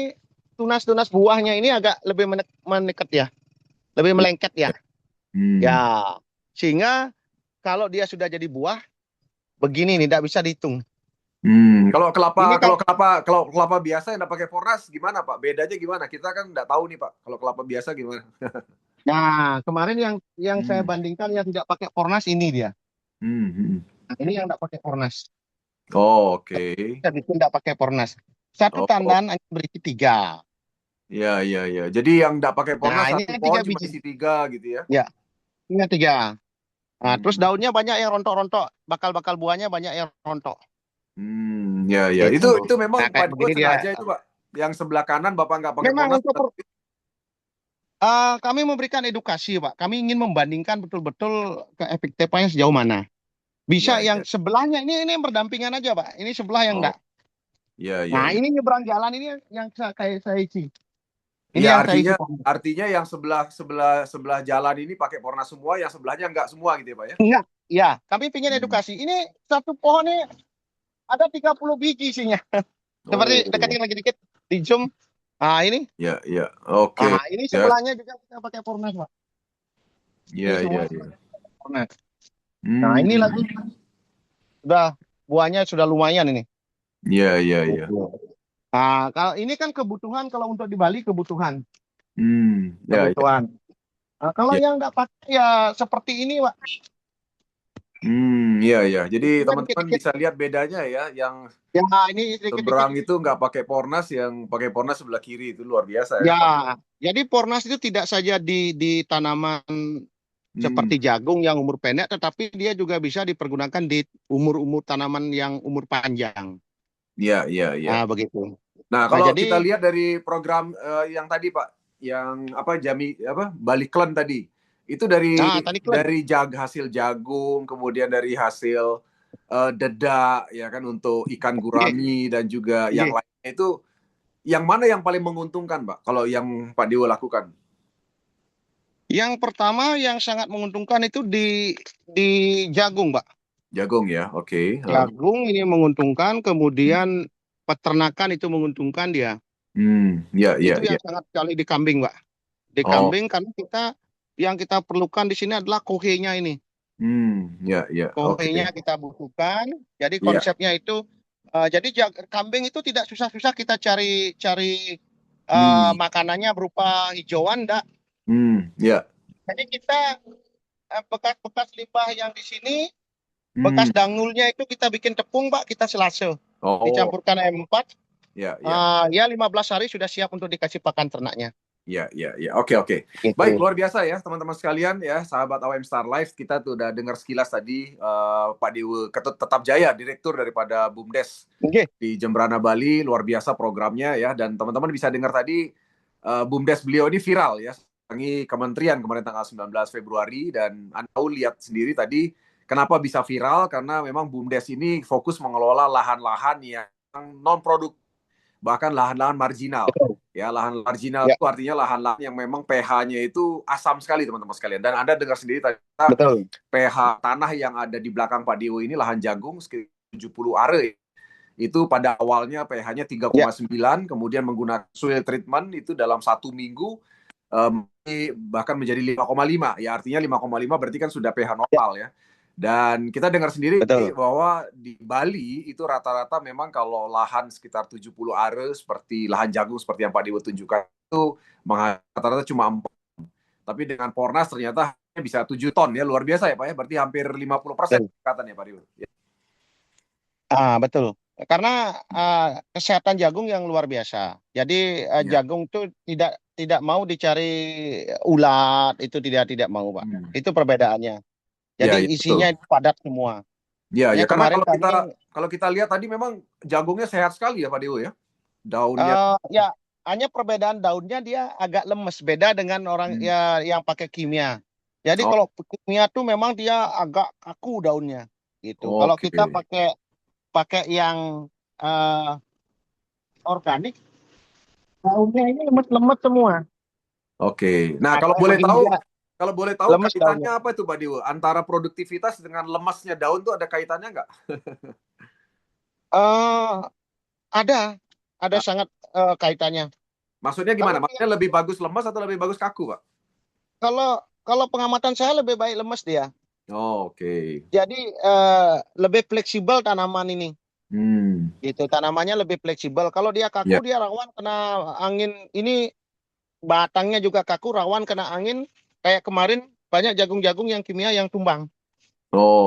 S3: tunas-tunas buahnya ini agak lebih mendekat ya, lebih melengket ya. Ya,
S2: Hmm.
S3: sehingga kalau dia sudah jadi buah, begini nih, tidak bisa dihitung.
S2: Hmm.
S3: Ini kan,
S2: Kalau kelapa biasa yang nggak pakai Fornas gimana, Pak? Bedanya gimana? Kita kan nggak tahu nih, Pak. Kalau kelapa biasa gimana?
S3: nah kemarin yang saya
S2: Hmm.
S3: bandingkan yang tidak pakai Pornas ini dia.
S2: Hmm. Hmm.
S3: Nah, ini yang tidak pakai Pornas.
S2: Oh, oke.
S3: Kita bikin tidak pakai Pornas. Satu
S2: Oh,
S3: tandan hanya berisi 3.
S2: ya, ya, ya. Jadi yang nggak pakai Fornas
S3: Nah, ini
S2: satu pohon
S3: 3
S2: cuma
S3: biji.
S2: isi 3 gitu ya?
S3: Ya, ini 3. Nah, terus
S2: Hmm.
S3: daunnya banyak yang rontok-rontok, bakal-bakal buahnya banyak yang rontok.
S2: Hmm. Ya, ya.
S3: Gitu.
S2: Itu memang
S3: Nah,
S2: Pak
S3: kayak
S2: Dio
S3: begini dia.
S2: sengaja itu, Pak. Yang sebelah kanan Bapak nggak pakai
S3: Memang
S2: Fornas.
S3: kami memberikan edukasi, Pak. Kami ingin membandingkan betul-betul keefektifannya sejauh mana. Bisa
S2: Ya,
S3: yang
S2: ya.
S3: sebelahnya ini yang berdampingan aja, Pak. Ini sebelah yang
S2: Oh,
S3: enggak.
S2: ya, ya,
S3: Nah,
S2: ya.
S3: ini nyebrang jalan ini yang kayak saya isi. Ini
S2: Iya,
S3: yang saya isi.
S2: artinya yang sebelah jalan ini pakai Pornas semua, yang sebelahnya enggak semua gitu ya, Pak ya?
S3: Enggak, ya. Kami ingin
S2: Hmm.
S3: edukasi. Ini satu pohon ini ada 30 biji isinya. Seperti
S2: Oh,
S3: deketin lagi dikit di zoom. Nah ini,
S2: ya, oke,
S3: ini
S2: ya,
S3: sebelahnya juga kita pakai Pornas, Pak. Ini
S2: ya,
S3: semua
S2: ya.
S3: Pornas. Nah ini
S2: Hmm.
S3: lagi sudah buahnya sudah lumayan ini.
S2: Ya.
S3: Nah kalau ini kan kebutuhan, kalau untuk di Bali kebutuhan,
S2: Ya.
S3: kebutuhan. Nah, kalau
S2: Ya.
S3: yang nggak pakai ya seperti ini, Pak.
S2: Iya. Jadi
S3: Ini kan
S2: teman-teman
S3: dikit-dikit.
S2: bisa lihat bedanya ya, yang
S3: Ya ini
S2: seberang
S3: dikit-dikit.
S2: itu nggak pakai Pornas, yang pakai Pornas sebelah kiri itu luar biasa ya.
S3: Ya, jadi Pornas itu tidak saja di tanaman seperti jagung yang umur pendek, tetapi dia juga bisa dipergunakan di umur-umur tanaman yang umur panjang.
S2: Iya.
S3: Nah, begitu.
S2: Nah,
S3: Nah,
S2: kalau
S3: jadi
S2: kita lihat dari program yang tadi Pak, yang Bali Klen tadi, itu
S3: tadi Klen.
S2: dari hasil jagung, kemudian dari hasil dedak ya kan, untuk ikan gurami dan juga yang lainnya, itu yang mana yang paling menguntungkan Pak kalau yang Pak Dewo lakukan?
S3: Yang pertama yang sangat menguntungkan itu di jagung, Pak.
S2: Jagung ya, oke.
S3: Jagung ini menguntungkan, kemudian peternakan itu menguntungkan dia.
S2: Ya.
S3: Itu yang sangat sekali di kambing, Pak. Di kambing karena yang kita perlukan di sini adalah kohenya ini.
S2: Ya.
S3: Kohenya kita butuhkan. Jadi konsepnya itu, jadi kambing itu tidak susah-susah kita cari makanannya berupa hijauan, enggak.
S2: Ya.
S3: Jadi kita bekas-bekas limbah yang di sini, bekas dangulnya itu kita bikin tepung, Pak, kita selase. Dicampurkan M4.
S2: Ya.
S3: Ya 15 hari sudah siap untuk dikasih pakan ternaknya.
S2: Ya. Oke.
S3: Gitu.
S2: Baik, luar biasa ya teman-teman sekalian ya, sahabat AWM Star Life. Kita tuh udah dengar sekilas tadi Pak Dewo Ketut Tetap Jaya, direktur daripada BUMDes di Jembrana Bali. Luar biasa programnya ya, dan teman-teman bisa dengar tadi BUMDes beliau ini viral ya, ini kementerian kemarin tanggal 19 Februari, dan Anda tahu lihat sendiri tadi kenapa bisa viral, karena memang BUMDes ini fokus mengelola lahan-lahan yang non produk, bahkan lahan-lahan marginal. Ya, lahan marginal itu artinya lahan-lahan yang memang pH-nya itu asam sekali, teman-teman sekalian. Dan Anda dengar sendiri tadi, pH tanah yang ada di belakang Pak Dewo ini, lahan jagung sekitar 70 are. Itu pada awalnya pH-nya 3,9, kemudian menggunakan soil treatment itu dalam 1 minggu bahkan menjadi 5,5. Ya, artinya 5,5 berarti kan sudah pH normal ya. Dan kita dengar sendiri bahwa di Bali itu rata-rata memang kalau lahan sekitar 70 are seperti lahan jagung seperti yang Pak Dewo tunjukkan itu rata-rata cuma 4. Tapi dengan Pornas ternyata bisa 7 ton ya, luar biasa ya Pak ya, berarti hampir 50% katanya Pak Dewo. Ya.
S3: Betul. Karena kesehatan jagung yang luar biasa. Jadi jagung itu tidak mau dicari ulat, itu tidak mau, Pak. Itu perbedaannya. Jadi isinya itu padat semua.
S2: Ya, karena kalau kita lihat tadi memang jagungnya sehat sekali ya Pak Dewo ya. Daunnya.
S3: Ya, hanya perbedaan daunnya dia agak lemes, beda dengan orang yang pakai kimia. Jadi kalau kimia tuh memang dia agak kaku daunnya gitu. Kalau kita pakai yang organik, daunnya ini lemes-lemes semua.
S2: Oke. Nah, kalau boleh tahu kaitannya apa itu Pak Dewo? Antara produktivitas dengan lemesnya daun tuh ada kaitannya nggak?
S3: Ada sangat kaitannya.
S2: Maksudnya gimana? Maksudnya lebih bagus lemes atau lebih bagus kaku, Pak?
S3: Kalau pengamatan saya lebih baik lemes dia.
S2: Oke.
S3: Jadi lebih fleksibel tanaman ini. Gitu, tanamannya lebih fleksibel. Kalau dia kaku, dia rawan kena angin. Ini batangnya juga kaku, rawan kena angin. Kayak kemarin banyak jagung-jagung yang kimia yang tumbang.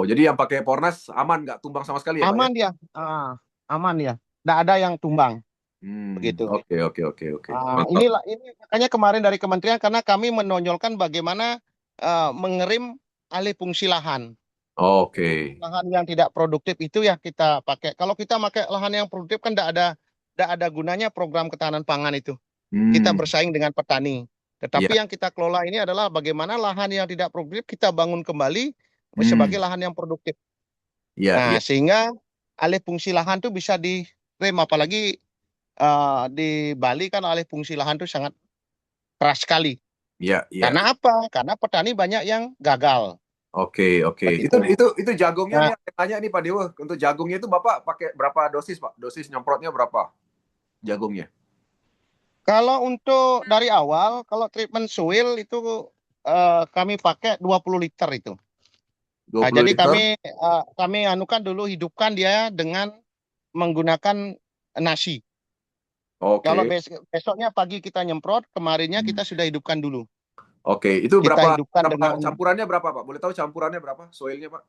S2: Jadi yang pakai Pornas aman, nggak tumbang sama sekali ya,
S3: aman
S2: Pak?
S3: Dia, aman ya. Nggak ada yang tumbang. Begitu.
S2: Oke.
S3: Ini makanya kemarin dari kementerian, karena kami menonjolkan bagaimana mengerim alih fungsi lahan. Lahan yang tidak produktif itu ya kita pakai. Kalau kita pakai lahan yang produktif kan tidak ada gunanya program ketahanan pangan itu. Kita bersaing dengan petani. Tetapi yang kita kelola ini adalah bagaimana lahan yang tidak produktif kita bangun kembali sebagai lahan yang produktif. Sehingga alih fungsi lahan itu bisa direm, apalagi di Bali kan alih fungsi lahan itu sangat keras sekali.
S2: Iya, iya.
S3: Karena apa? Karena petani banyak yang gagal.
S2: Oke, oke.
S3: Seperti
S2: Itu jagungnya
S3: Nah,
S2: nih, yang tanya nih Pak Dewa. Untuk jagungnya itu Bapak pakai berapa dosis, Pak? Dosis nyemprotnya berapa jagungnya?
S3: kalau untuk dari awal, kalau treatment soil itu kami pakai 20 liter itu.
S2: 20
S3: Jadi
S2: liter?
S3: kami anukan dulu, hidupkan dia dengan menggunakan nasi. Kalau
S2: Oke.
S3: besoknya pagi kita nyemprot, kemarinnya
S2: Hmm.
S3: kita sudah hidupkan dulu.
S2: Oke, itu
S3: Kita
S2: berapa
S3: hidupkan dengan
S2: campurannya berapa, Pak? Boleh tahu campurannya berapa? Soilnya, Pak?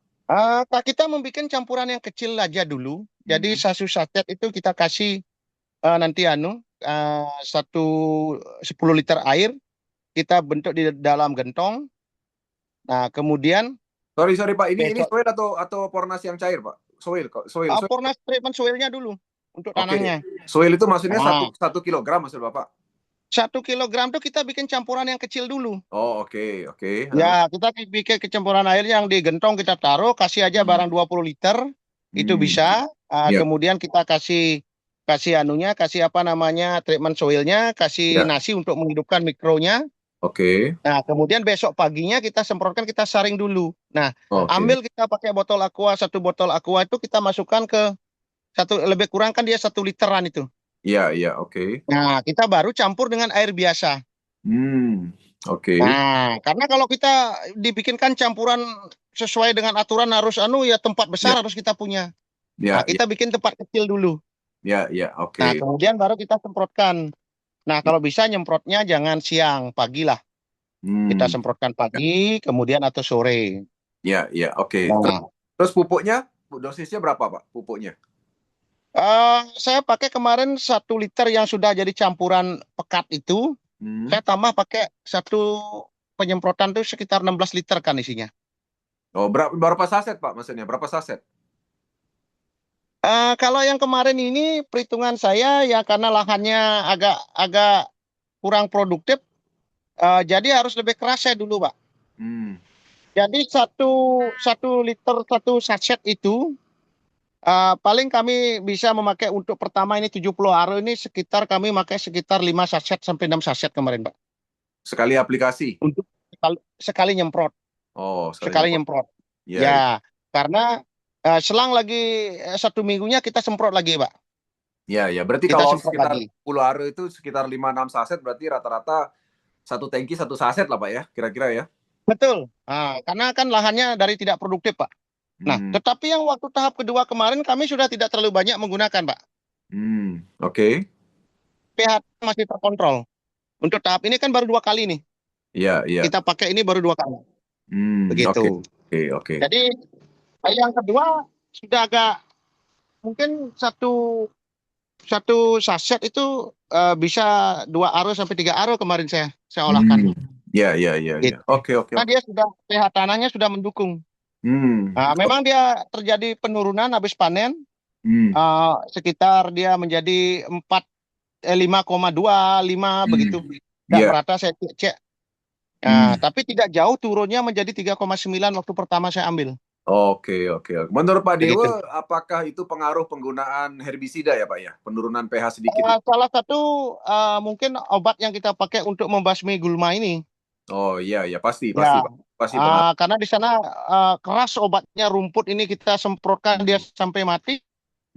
S3: kita membuat campuran yang kecil aja dulu. Jadi
S2: Hmm.
S3: satu saset itu kita kasih nanti satu 10 liter air kita bentuk di dalam gentong. Nah, kemudian
S2: Sorry Pak, ini
S3: besok
S2: soil atau pornas yang cair, Pak? Soil kok, soil.
S3: Pornas treatment soilnya dulu untuk
S2: Oke.
S3: tanahnya.
S2: Soil itu maksudnya
S3: Nah,
S2: 1 kilogram maksud Bapak?
S3: 1 kilogram tuh kita bikin campuran yang kecil dulu.
S2: Oh, oke, oke.
S3: Ya, kita bikin kecampuran air yang di gentong kita taruh, kasih aja barang 20 liter, itu bisa.
S2: Ya.
S3: Kemudian kita kasih apa namanya, treatment soilnya, kasih
S2: Ya.
S3: nasi untuk menghidupkan mikronya.
S2: Oke.
S3: Nah, kemudian besok paginya kita semprotkan, kita saring dulu. Nah, ambil kita pakai botol aqua, 1 botol aqua itu kita masukkan ke lebih kurang kan dia 1 literan itu.
S2: Iya, iya, oke.
S3: Nah, kita baru campur dengan air biasa.
S2: Oke.
S3: Nah, karena kalau kita dibikinkan campuran sesuai dengan aturan harus ya tempat besar harus kita punya.
S2: Ya,
S3: Nah, kita bikin tempat kecil dulu.
S2: ya, ya, oke.
S3: Nah, kemudian baru kita semprotkan. Nah, kalau bisa nyemprotnya jangan siang, pagi lah. Kita semprotkan pagi, kemudian atau sore.
S2: Ya, ya, oke.
S3: Nah,
S2: Terus pupuknya, dosisnya berapa, Pak? Pupuknya?
S3: saya pakai kemarin 1 liter yang sudah jadi campuran pekat itu. Saya tambah pakai 1 penyemprotan itu sekitar 16 liter kan isinya.
S2: Oh, berapa saset, Pak? Maksudnya berapa saset?
S3: Kalau yang kemarin ini perhitungan saya ya karena lahannya agak kurang produktif, jadi harus lebih keras saya dulu, Pak. Jadi 1 liter 1 sachet itu paling kami bisa memakai untuk pertama ini 70 aro ini kami pakai sekitar 5 sachet sampai 6 sachet kemarin, Pak.
S2: Sekali aplikasi?
S3: Untuk sekali nyemprot.
S2: Oh,
S3: sekali nyemprot. Ya, karena selang lagi 1 minggunya kita semprot lagi, Pak.
S2: Ya, ya. Berarti
S3: Kita
S2: kalau
S3: semprot
S2: sekitar
S3: lagi.
S2: 10 aro itu sekitar 5-6 saset, berarti rata-rata 1 tangki 1 saset lah, Pak ya, kira-kira ya?
S3: Betul. Karena kan lahannya dari tidak produktif, Pak. Nah, tetapi yang waktu tahap kedua kemarin kami sudah tidak terlalu banyak menggunakan, Pak.
S2: Oke.
S3: pH masih terkontrol. Untuk tahap ini kan baru 2 kali nih.
S2: Iya, iya.
S3: Kita pakai ini baru 2 kali. Begitu.
S2: Oke.
S3: Jadi yang kedua sudah agak mungkin satu saset itu bisa 2 aro sampai 3 aro kemarin saya olahkan.
S2: Iya.
S3: Gitu.
S2: Oke.
S3: Nah, dia sudah pH tanahnya sudah mendukung. Memang dia terjadi penurunan habis panen. Sekitar dia menjadi 5,25 begitu. Dan rata saya cek. Tapi tidak jauh turunnya menjadi 3,9 waktu pertama saya ambil.
S2: Oke. Menurut Pak Dewa, apakah itu pengaruh penggunaan herbisida ya, Pak ya? Penurunan pH sedikit?
S3: Salah satu mungkin obat yang kita pakai untuk membasmi gulma ini.
S2: Oh iya, pasti.
S3: Karena di sana keras obatnya, rumput ini kita semprotkan dia sampai mati.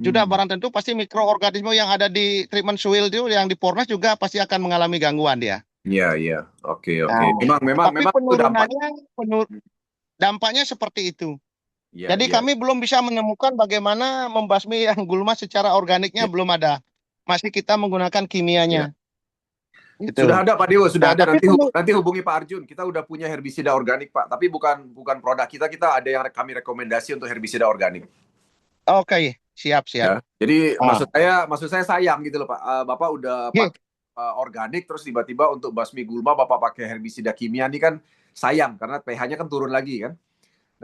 S3: Sudah barang tentu pasti mikroorganisme yang ada di treatment soil itu, yang di pornas juga pasti akan mengalami gangguan dia.
S2: Iya. Oke.
S3: Memang penurunannya
S2: dampak.
S3: dampaknya seperti itu.
S2: Ya,
S3: Jadi kami belum bisa menemukan bagaimana membasmi yang gulma secara organiknya, belum ada. Masih kita menggunakan kimianya. Gitu.
S2: Sudah ada Pak Dewa, sudah ada. Nanti hubungi Pak Arjun. Kita udah punya herbisida organik, Pak. Tapi bukan produk kita ada yang kami rekomendasi untuk herbisida organik.
S3: Oke, siap.
S2: Ya, jadi maksud saya sayang gitu loh, Pak. Bapak udah pakai organik, terus tiba-tiba untuk basmi gulma Bapak pakai herbisida kimia, ini kan sayang karena pH-nya kan turun lagi kan.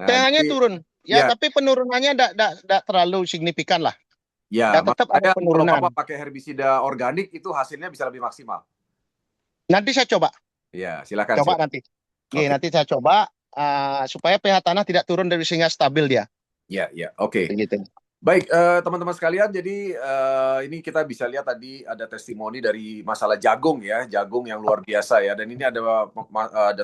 S2: Nah,
S3: pH-nya turun. Ya, tapi penurunannya tidak terlalu signifikan lah.
S2: Ya,
S3: tetap ada penurunan.
S2: Kalau Bapak pakai herbisida organik itu hasilnya bisa lebih maksimal.
S3: Nanti saya coba.
S2: Ya, silakan.
S3: Nanti. Nanti saya coba supaya pH tanah tidak turun sehingga stabil dia.
S2: Ya, oke.
S3: Begitu.
S2: Baik, teman-teman sekalian, jadi ini kita bisa lihat tadi ada testimoni dari masalah jagung ya, jagung yang luar biasa ya. Dan ini ada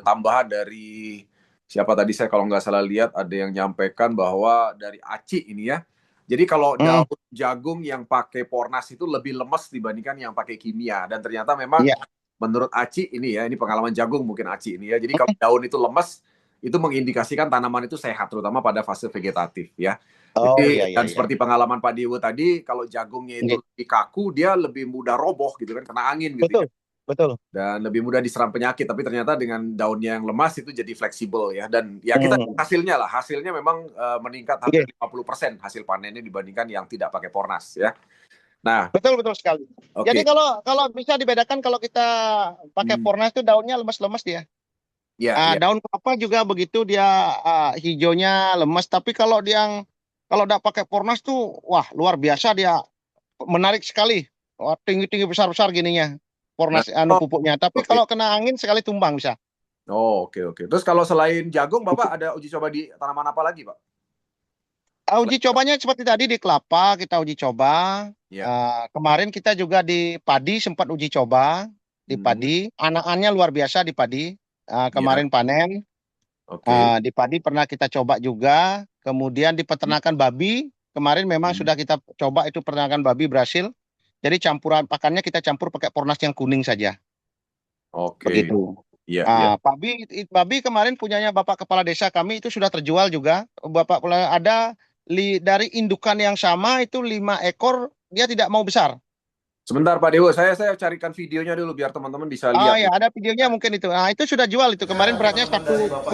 S2: tambahan dari siapa tadi, saya kalau nggak salah lihat ada yang nyampaikan bahwa dari Aci ini ya. Jadi kalau daun jagung yang pakai Pornas itu lebih lemes dibandingkan yang pakai kimia. Dan ternyata memang menurut Aci ini ya, ini pengalaman jagung mungkin Aci ini ya. Jadi kalau daun itu lemes, itu mengindikasikan tanaman itu sehat, terutama pada fase vegetatif ya. Jadi dan seperti pengalaman Pak Dewo tadi, kalau jagungnya itu lebih kaku, dia lebih mudah roboh gitu kan, kena angin gitu.
S3: Betul.
S2: Dan lebih mudah diserang penyakit. Tapi ternyata dengan daunnya yang lemas itu jadi fleksibel ya. Dan ya kita hasilnya memang meningkat hampir 50% hasil panennya dibandingkan yang tidak pakai Pornas ya. Nah,
S3: betul sekali. Jadi kalau bisa dibedakan, kalau kita pakai Pornas itu daunnya lemas-lemas dia. Daun kelapa juga begitu, dia hijaunya lemas. Tapi kalau udah pakai Pornas tuh, wah luar biasa, dia menarik sekali. Wah, tinggi-tinggi besar-besar gininya Pornas pupuknya. Tapi kalau kena angin sekali tumbang bisa.
S2: Oke. Terus kalau selain jagung, Bapak ada uji coba di tanaman apa lagi, Pak?
S3: Uji cobanya seperti tadi di kelapa kita uji coba. Kemarin kita juga di padi sempat uji coba di padi. Anakannya luar biasa di padi. Kemarin panen. Di padi pernah kita coba juga. Kemudian di peternakan babi kemarin memang sudah kita coba, itu peternakan babi berhasil. Jadi campuran pakannya kita campur pakai Pornas yang kuning saja. Begitu. Babi kemarin punyanya Bapak Kepala Desa kami itu sudah terjual juga. Bapak ada dari indukan yang sama itu 5 ekor, dia tidak mau besar.
S2: Sebentar Pak Dewo, saya carikan videonya dulu biar teman-teman bisa lihat.
S3: Ya, ada videonya mungkin itu. Nah, itu sudah jual itu kemarin, beratnya 1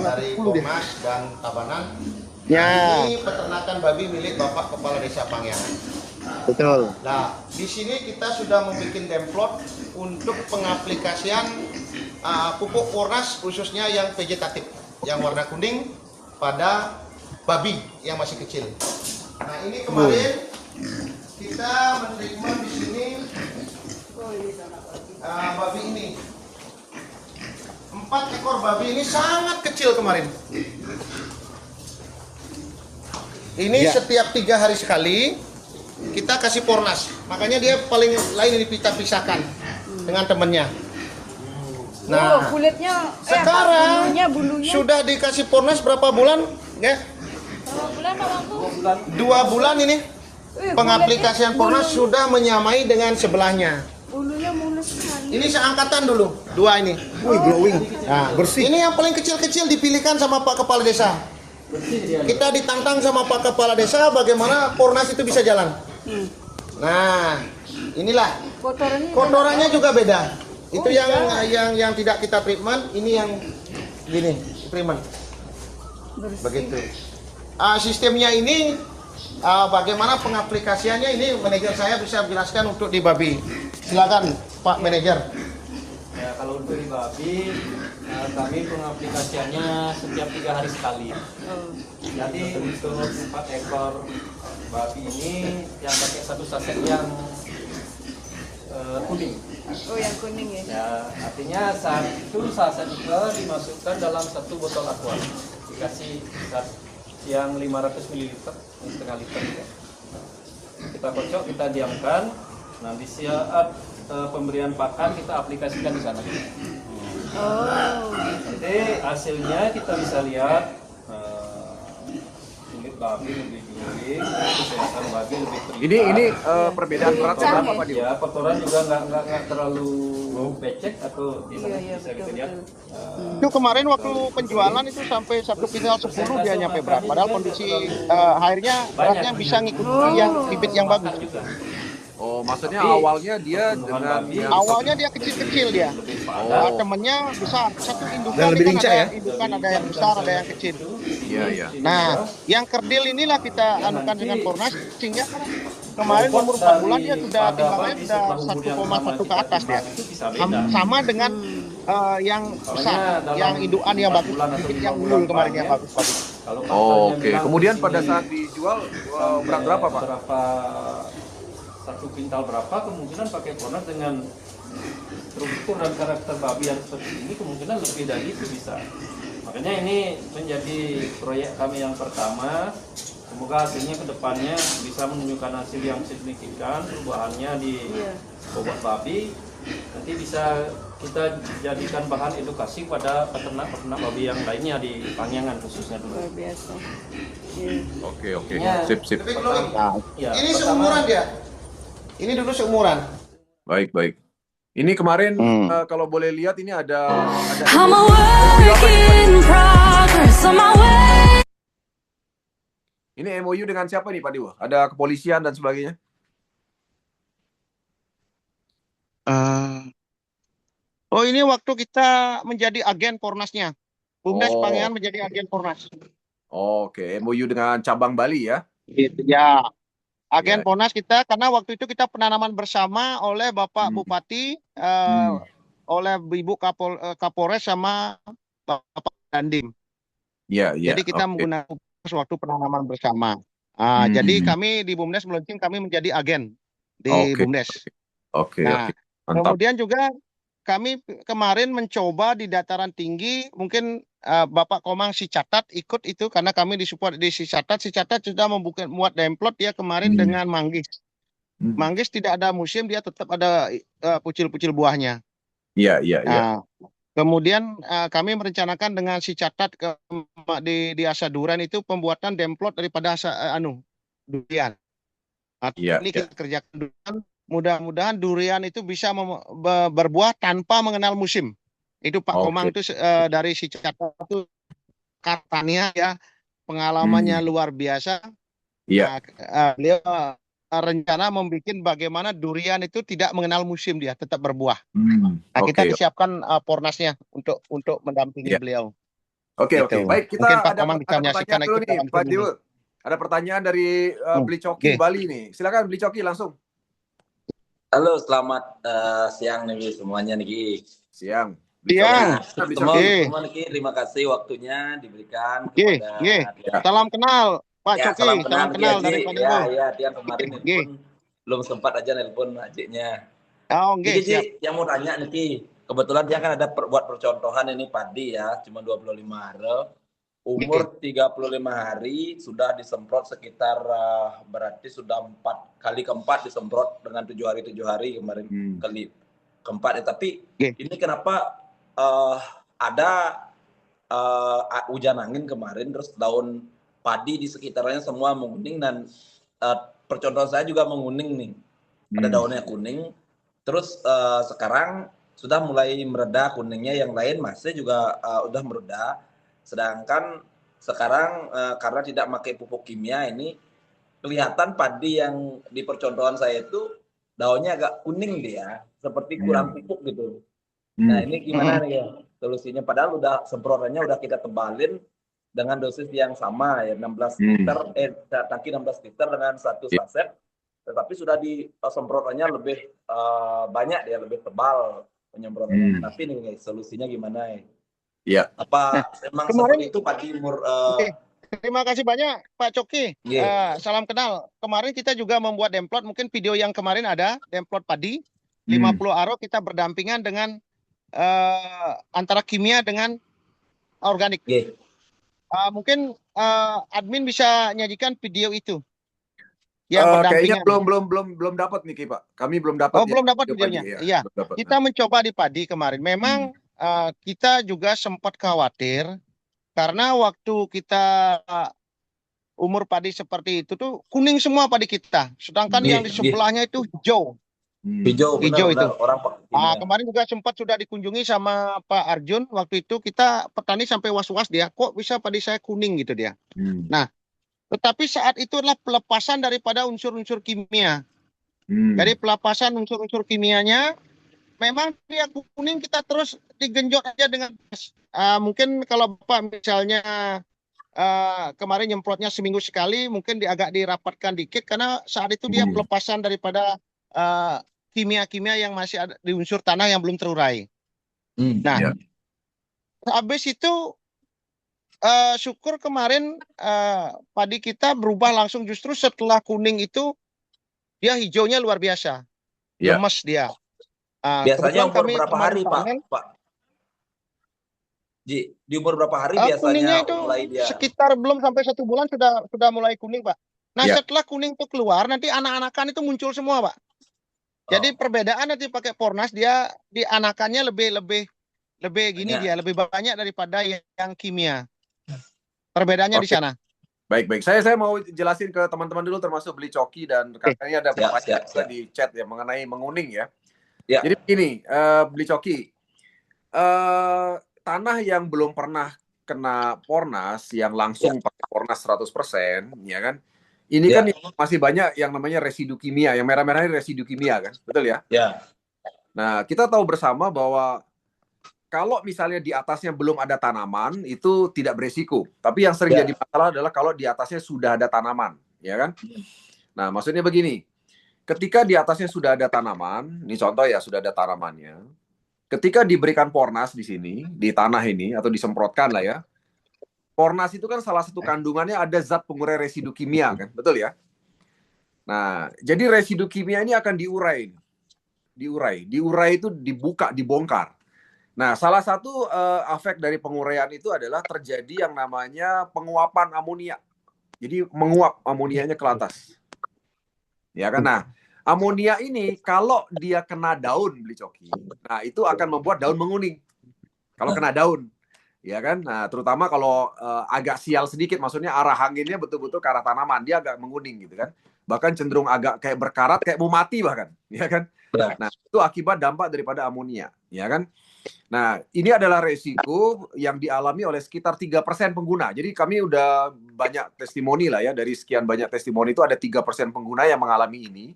S4: dari Komnas dan Tabanan. Ini peternakan babi milik Bapak Kepala Desa Pangyangan.
S3: Betul.
S4: Nah, di sini kita sudah membuat template untuk pengaplikasian pupuk Pornas khususnya yang vegetatif, yang warna kuning pada babi yang masih kecil. Nah, ini kemarin kita menerima di sini babi ini. 4 ekor babi ini sangat kecil kemarin. Ini setiap 3 hari sekali kita kasih Pornas. Makanya dia paling lain ini kita pisahkan dengan temannya. Nah,
S6: kulitnya
S4: sekarang bulunya sudah dikasih Pornas berapa bulan? Ya.
S6: Berapa bulan,
S4: 2 bulan ini. Pengaplikasian Pornas sudah menyamai dengan sebelahnya.
S6: Bulunya mulus sekali.
S4: Ini seangkatan dulu, 2 ini.
S5: Wih, glowing.
S4: Nah, bersih. Ini yang paling kecil-kecil dipilihkan sama Pak Kepala Desa. Kita ditantang sama Pak Kepala Desa bagaimana Pornas itu bisa jalan. Nah, inilah kotorannya juga beda. Itu yang tidak kita treatment, ini yang gini treatment. Begitu. Sistemnya ini bagaimana pengaplikasiannya ini manajer saya bisa jelaskan untuk di babi. Silakan Pak Manajer.
S8: Ya, kalau untuk di babi kami pengaplikasiannya setiap 3 hari sekali. Jadi untuk 4 ekor babi ini yang pakai 1 saset yang kuning.
S6: Oh, yang kuning ya.
S8: Ya, artinya 1 saset itu dimasukkan dalam 1 botol aqua. Dikasih yang 500 ml, setengah liter ya. Kita kocok, kita diamkan. Nanti saat pemberian pakan kita aplikasikan di sana. Jadi hasilnya kita bisa lihat kulit babi lebih gurih, kesehatan babi lebih terlihat.
S2: Ini perbedaan beratnya berapa Pak Dewo?
S8: Ya, kotoran juga nggak terlalu becek atau bisa kita lihat.
S3: Itu kemarin waktu penjualan itu sampai 1 kuintal 10 dia nyampe berat. Padahal kondisi airnya beratnya bisa ngikuti yang bibit yang bagus.
S2: Oh, maksudnya awalnya dia dengan
S3: awalnya dia kecil-kecil dia. Temennya besar. Satu indukan
S5: dan lebih
S3: kan
S5: lincah
S3: ada,
S5: ya.
S3: indukan ada yang besar, ada yang kecil.
S2: Iya.
S3: Nah, yang kerdil inilah kita anukan dengan Pornas sehingga kemarin umur 4 bulan dia sudah timbangannya sudah 1,1 ke atas dia. Sama dengan yang besar, yang indukan yang bagus, bibit yang unggul kemarin yang bagus.
S2: Oke. Kemudian pada saat dijual berat berapa Pak?
S8: 1 kuintal berapa, kemungkinan pakai Pornas dengan struktur dan karakter babi yang seperti ini kemungkinan lebih dari itu bisa. Makanya ini menjadi proyek kami yang pertama Semoga hasilnya ke depannya bisa menunjukkan hasil yang signifikan perubahannya di bobot babi. Nanti bisa kita jadikan bahan edukasi pada peternak-peternak babi yang lainnya di Pangyangan khususnya dulu.
S6: Luar biasa.
S2: Oke,
S8: Ya.
S2: sip.
S4: Tapi belum.
S8: Ya,
S4: Ini
S8: pertama-
S4: seumuran dia. Ini dulu seumuran.
S2: Baik. Ini kemarin kalau boleh lihat ini ada
S9: I'm a work in progress on my way.
S2: ini MOU dengan siapa nih Pak Dewa? Ada kepolisian dan sebagainya?
S3: Oh, ini waktu kita menjadi agen Pornasnya. Bumdes
S2: Oh.
S3: Pangyangan menjadi agen Pornas.
S2: Oke, MOU dengan cabang Bali ya?
S3: Gitu, ya. Agen
S2: Ya.
S3: Pornas kita, karena waktu itu kita penanaman bersama oleh Bapak Bupati, oleh Ibu Kapolres sama Bapak Dandim.
S2: Iya.
S3: Jadi kita
S2: Oke.
S3: menggunakan suatu penanaman bersama. Jadi kami di Bumdes meluncing, kami menjadi agen di
S2: Oke.
S3: Bumdes.
S2: Oke.
S3: Nah,
S2: Mantap.
S3: kemudian juga kami kemarin mencoba di dataran tinggi, mungkin Bapak Komang Sicatat ikut itu karena kami disupport di Sicatat. Sicatat sudah muat demplot dia kemarin dengan manggis. Manggis tidak ada musim, dia tetap ada pucil-pucil buahnya.
S2: Iya.
S3: Nah, kemudian kami merencanakan dengan Sicatat di Asa Duren itu pembuatan demplot daripada durian.
S2: Iya,
S3: Ini kita kerjakan durian. Mudah-mudahan durian itu bisa berbuah tanpa mengenal musim. Itu Pak Komang itu dari Sicatat itu katanya ya, pengalamannya luar biasa.
S2: Iya.
S3: Beliau rencana membuat bagaimana durian itu tidak mengenal musim, dia tetap berbuah. Nah, kita disiapkan Pornasnya untuk mendampingi beliau.
S2: Oke.
S3: Gitu.
S2: Baik, kita
S3: Mungkin Pak
S2: ada
S3: Komang bisa menyaksikan
S2: pertanyaan dulu
S3: ikut
S2: nih,
S3: dalam
S2: Pak
S3: sini.
S2: Dewa. Ada pertanyaan dari Beli Coki Bali nih. Silakan Beli Coki langsung.
S10: Halo, selamat siang nih semuanya nih.
S2: Siang.
S3: Siang.
S10: Semua nih, terima kasih waktunya diberikan kepada.
S3: Salam kenal Pak Coki.
S10: Salam kenal
S3: dari Pak Dewa.
S10: Ya, dia kemarin nelpon belum sempat aja nelpon adiknya.
S3: Siap.
S10: Yang mau tanya nih, kebetulan dia kan ada buat percontohan ini padi ya, cuma 25 hari. Umur 35 hari sudah disemprot sekitar berarti sudah keempat disemprot dengan 7 hari kemarin kali keempat ya. Tapi ini kenapa ada hujan angin kemarin terus daun padi di sekitarnya semua menguning dan percontohan saya juga menguning nih. Ada daunnya kuning. Terus sekarang sudah mulai mereda kuningnya, yang lain masih juga udah mereda. Sedangkan sekarang karena tidak pakai pupuk kimia ini kelihatan padi yang di percontohan saya itu daunnya agak kuning dia, seperti kurang pupuk gitu. Nah ini gimana nih ya solusinya? Padahal udah semprotannya udah kita tebalin dengan dosis yang sama ya 16 liter, tangki 16 liter dengan satu saset, tetapi sudah di semprotannya lebih banyak dia, lebih tebal penyemprotannya. Tapi nih solusinya gimana ya?
S2: Iya.
S10: Apa memang seperti itu Pak Timur?
S3: Terima kasih banyak Pak Coki. Salam kenal. Kemarin kita juga membuat demplot, mungkin video yang kemarin ada demplot padi 50 aro, kita berdampingan dengan antara kimia dengan organik. Mungkin admin bisa nyajikan video itu. Yang
S2: kayaknya belum dapat nih Pak. Kami belum dapat.
S3: Belum dapat videonya. Iya. Kita mencoba di padi kemarin. Memang kita juga sempat khawatir karena waktu kita umur padi seperti itu tuh kuning semua padi kita, sedangkan yang di sebelahnya itu hijau. Hijau itu. Kemarin juga sempat sudah dikunjungi sama Pak Arjun. Waktu itu kita petani sampai was-was dia, kok bisa padi saya kuning gitu dia. Nah, tetapi saat itu adalah pelepasan daripada unsur-unsur kimia. Jadi pelepasan unsur-unsur kimianya, memang dia kuning, kita terus digenjot aja dengan mungkin kalau Bapak misalnya kemarin nyemprotnya seminggu sekali, mungkin agak dirapatkan dikit karena saat itu dia pelepasan daripada kimia-kimia yang masih ada di unsur tanah yang belum terurai. Nah, habis itu syukur kemarin padi kita berubah langsung, justru setelah kuning itu dia hijaunya luar biasa, lemes dia.
S10: Biasanya umur berapa hari Pak? Di umur berapa hari
S3: Kuningnya
S10: biasanya
S3: itu
S10: mulai dia?
S3: sekitar belum sampai 1 bulan sudah mulai kuning, Pak. Nah,
S2: Ya.
S3: setelah kuning itu keluar, nanti anak-anakan itu muncul semua, Pak. Jadi perbedaan nanti pakai Pornas, dia di anakannya lebih gini,
S10: Banyak.
S3: dia lebih banyak daripada yang kimia. Perbedaannya di
S2: Oke.
S3: sana.
S2: Baik. Saya mau jelasin ke teman-teman dulu, termasuk beli coki dan katanya ada pertanyaan juga di chat ya mengenai menguning ya.
S10: Ya.
S2: Jadi begini, beli coki, tanah yang belum pernah kena Pornas, yang langsung pakai Pornas 100%, ya kan? Ini kan masih banyak yang namanya residu kimia, yang merah-merah ini residu kimia kan, betul ya?
S10: Ya.
S2: Nah, kita tahu bersama bahwa kalau misalnya di atasnya belum ada tanaman, itu tidak beresiko. Tapi yang sering jadi masalah adalah kalau di atasnya sudah ada tanaman, ya kan? Nah, maksudnya begini, ketika di atasnya sudah ada tanaman, ini contoh ya, sudah ada tanamannya. Ketika diberikan Pornas di sini, di tanah ini, atau disemprotkan lah ya, Pornas itu kan salah satu kandungannya ada zat pengurai residu kimia kan, betul ya? Nah, jadi residu kimia ini akan diurai. Diurai itu dibuka, dibongkar. Nah, salah satu efek dari penguraian itu adalah terjadi yang namanya penguapan amonia. Jadi menguap amonianya ke atas. Ya kan? Nah, amonia ini kalau dia kena daun, beli coki, nah itu akan membuat daun menguning. Kalau kena daun, ya kan? Nah, terutama kalau agak sial sedikit, maksudnya arah anginnya betul-betul ke arah tanaman, dia agak menguning gitu kan. Bahkan cenderung agak kayak berkarat, kayak mau mati bahkan, ya kan? Nah, itu akibat dampak daripada amonia, ya kan? Nah, ini adalah resiko yang dialami oleh sekitar 3% pengguna. Jadi kami udah banyak testimoni lah ya, dari sekian banyak testimoni itu ada 3% pengguna yang mengalami ini,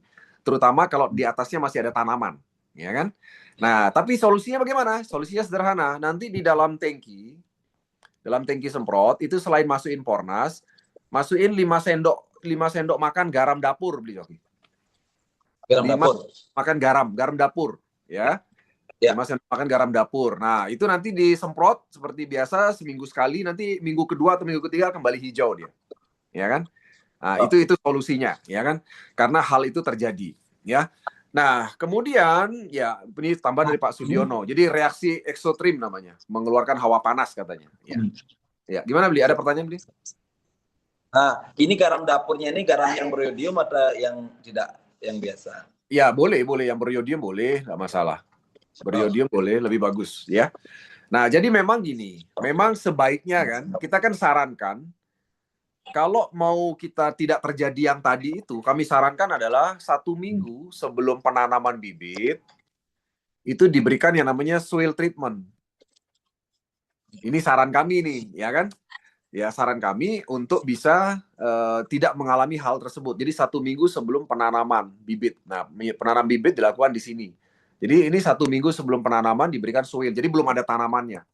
S2: terutama kalau di atasnya masih ada tanaman, ya kan? Nah, tapi solusinya bagaimana? Solusinya sederhana. Nanti di dalam tangki semprot itu selain masukin Pornas, masukin 5 sendok makan garam dapur, beli coki.
S10: Garam dapur.
S2: Makan garam dapur, ya. 5 sendok makan garam dapur. Nah, itu nanti disemprot seperti biasa seminggu sekali, nanti minggu kedua atau minggu ketiga kembali hijau dia. Ya kan? Nah, itu solusinya, ya kan? Karena hal itu terjadi, ya. Nah, kemudian ya ini tambah dari Pak Sudiono. Jadi reaksi eksotrem namanya, mengeluarkan hawa panas katanya, ya. Ya, gimana beli? Ada pertanyaan beli?
S10: Nah, ini garam dapurnya ini garam yang beriodium atau yang tidak, yang biasa?
S2: Ya, boleh yang beriodium boleh, nggak masalah. Beriodium boleh, lebih bagus ya. Nah, jadi memang gini, memang sebaiknya kan, kita kan sarankan kalau mau kita tidak terjadi yang tadi itu, kami sarankan adalah 1 minggu sebelum penanaman bibit itu diberikan yang namanya soil treatment. Ini saran kami nih, ya kan? Ya, saran kami untuk bisa tidak mengalami hal tersebut. Jadi 1 minggu sebelum penanaman bibit. Nah, penanam bibit dilakukan di sini. Jadi ini 1 minggu sebelum penanaman diberikan soil. Jadi belum ada tanamannya,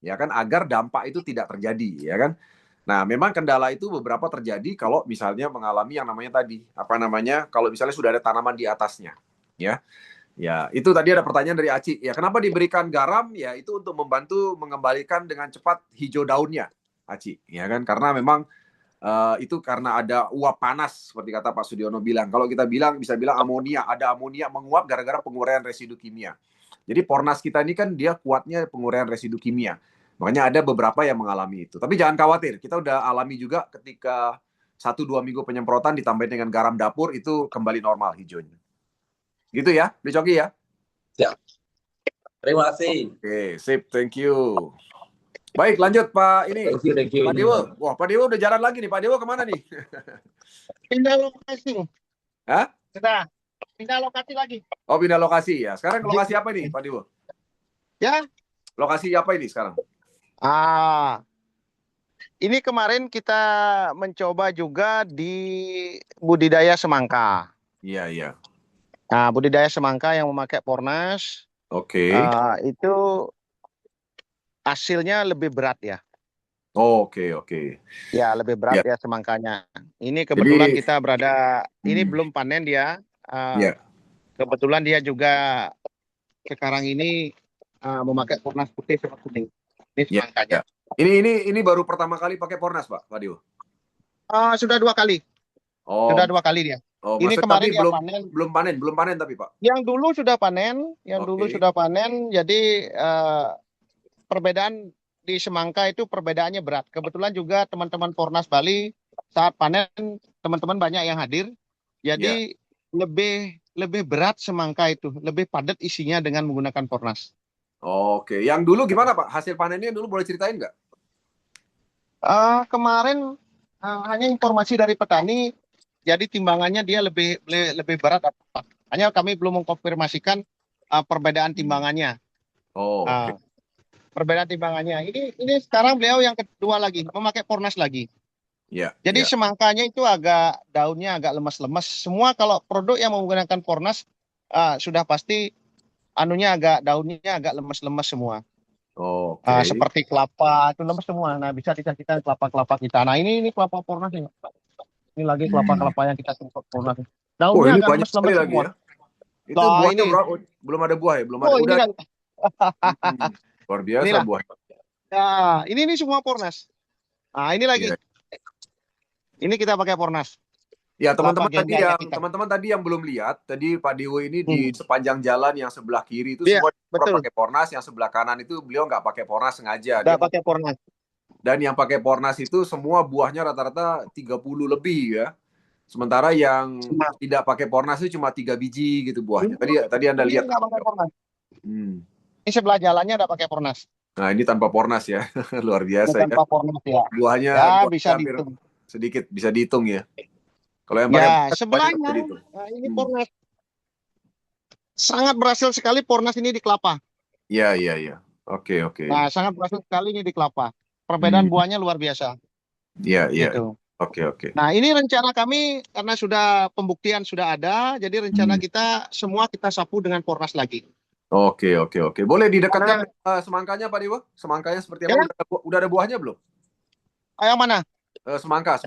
S2: ya kan? Agar dampak itu tidak terjadi, ya kan? Nah, memang kendala itu beberapa terjadi kalau misalnya mengalami yang namanya tadi, apa namanya? Kalau misalnya sudah ada tanaman di atasnya, ya. Ya, itu tadi ada pertanyaan dari Aci. Ya, kenapa diberikan garam? Ya, itu untuk membantu mengembalikan dengan cepat hijau daunnya, Aci, ya kan? Karena memang itu karena ada uap panas seperti kata Pak Sudiono bilang. Kalau kita bisa bilang amonia, ada amonia menguap gara-gara penguraian residu kimia. Jadi Pornas kita ini kan dia kuatnya penguraian residu kimia. Makanya ada beberapa yang mengalami itu. Tapi jangan khawatir, kita udah alami juga ketika 1-2 minggu penyemprotan ditambahin dengan garam dapur itu kembali normal hijaunya. Gitu ya, Beli Coki ya?
S10: Siap. Terima kasih.
S2: Oke, sip, thank you. Baik, lanjut Pak ini.
S10: Thank you.
S2: Pak Dewo. Wah, Pak Dewo udah jalan lagi nih. Pak Dewo kemana nih?
S3: Pindah lokasi.
S2: Hah?
S3: Sudah. Pindah lokasi lagi.
S2: Oh, pindah lokasi ya. Sekarang lokasi apa nih, Pak Dewo?
S3: Ya.
S2: Lokasi apa ini sekarang?
S3: Ini kemarin kita mencoba juga di budidaya semangka.
S2: Iya.
S3: Nah, budidaya semangka yang memakai Pornas.
S2: Oke.
S3: Itu hasilnya lebih berat ya.
S2: Oke.
S3: Ya, lebih berat ya semangkanya. Ini kebetulan
S2: Jadi,
S3: kita berada, ini belum panen dia. Kebetulan dia juga sekarang ini memakai Pornas putih sama kuning. Ini semangkanya.
S2: Ini baru pertama kali pakai Pornas, Pak Dewo?
S3: Sudah 2 kali.
S2: Oh.
S3: Sudah 2 kali dia.
S2: Oh,
S3: ini kemarin dia
S2: belum panen tapi Pak.
S3: Yang dulu sudah panen, Jadi perbedaan di semangka itu perbedaannya berat. Kebetulan juga teman-teman Pornas Bali saat panen teman-teman banyak yang hadir. Jadi lebih berat semangka itu, lebih padat isinya dengan menggunakan Pornas.
S2: Oke, yang dulu gimana Pak? Hasil panennya dulu boleh ceritain nggak?
S3: Kemarin hanya informasi dari petani, jadi timbangannya dia lebih berat apa? Hanya kami belum mengkonfirmasikan perbedaan timbangannya.
S2: Oh, oke.
S3: Perbedaan timbangannya. Ini sekarang beliau yang kedua lagi memakai Pornas lagi.
S2: Ya.
S3: Jadi semangkanya itu daunnya agak lemas-lemas. Semua kalau produk yang menggunakan Pornas sudah pasti daunnya agak lemas-lemas semua.
S2: Oke.
S3: Seperti kelapa itu lemas semua. Nah, bisa disaksikan kelapa-kelapa kita. Nah, ini kelapa Pornas nih. Ini lagi kelapa-kelapa yang kita semprot Pornas. Daunnya
S2: ini
S3: agak
S2: banyak
S3: lemas-lemas
S2: sekali
S3: semua.
S2: lagi ya. Itu buahnya belum ada buah ya? Belum ada. Udah.
S3: Ini
S2: Luar biasa
S3: inilah.
S2: buahnya.
S3: Nah, ini semua Pornas. Nah, ini lagi.
S2: Iya.
S3: Ini kita pakai Pornas.
S2: Ya, teman-teman tadi yang belum lihat, tadi Pak Dewo ini di sepanjang jalan yang sebelah kiri itu semua pakai Pornas, yang sebelah kanan itu beliau nggak pakai Pornas sengaja.
S3: Nggak pakai Pornas.
S2: Dan yang pakai Pornas itu semua buahnya rata-rata 30 lebih ya. Sementara yang tidak pakai Pornas itu cuma 3 biji gitu buahnya. Tadi Anda lihat.
S3: Nggak pakai Pornas. Ini sebelah jalannya nggak pakai Pornas.
S2: Nah, ini tanpa Pornas ya. Luar biasa ya.
S3: Tanpa Pornas ya.
S2: Buahnya
S3: bisa dihitung.
S2: Sedikit bisa dihitung ya. Kalau yang
S3: sebelahnya ini Pornas. Sangat berhasil sekali Pornas ini di kelapa.
S2: Iya. Oke.
S3: Nah, sangat berhasil sekali ini di kelapa. Perbedaan buahnya luar biasa.
S2: Iya.
S3: Gitu.
S2: Oke.
S3: Nah, ini rencana kami karena pembuktian sudah ada, jadi rencana kita semua kita sapu dengan Pornas lagi.
S2: Oke. Boleh didekatkan semangkanya Pak Dewo? Semangkanya seperti apa? Udah ada buahnya belum?
S3: Yang mana?
S2: Semangka.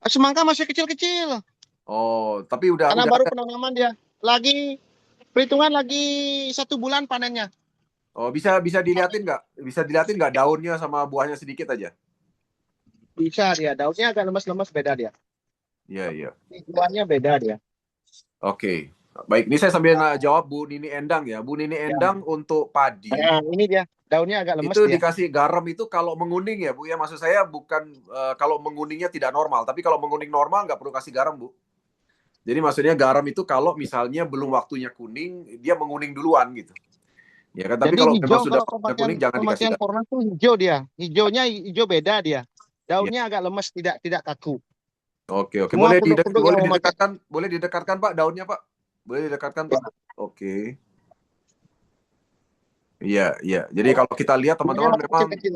S3: Semangka masih kecil-kecil.
S2: Oh, tapi
S3: karena baru penanaman dia. Perhitungan lagi 1 bulan panennya.
S2: Oh, bisa dilihatin nggak? Bisa dilihatin nggak daunnya sama buahnya sedikit aja?
S3: Bisa dia. Daunnya agak lemas-lemas, beda dia.
S2: Iya.
S3: Buahnya beda dia.
S2: Oke. Baik, ini saya sambil jawab Bu Nini Endang ya. Bu Nini Endang untuk padi.
S3: Nah, ini dia. Daunnya agak lemas.
S2: Itu dikasih garam itu kalau menguning ya Bu ya. Maksud saya bukan kalau menguningnya tidak normal. Tapi kalau menguning normal nggak perlu kasih garam Bu. Jadi maksudnya garam itu kalau misalnya belum waktunya kuning, dia menguning duluan gitu. Ya kan, tapi kalau memang sudah kuning jangan dikasih garam.
S3: Pornas itu hijau dia. Hijaunya hijau beda dia. Daunnya agak lemes, tidak kaku.
S2: Oke. Boleh didekatkan Pak daunnya Pak. Boleh didekatkan Pak. Oke. Iya. Jadi kalau kita lihat teman-teman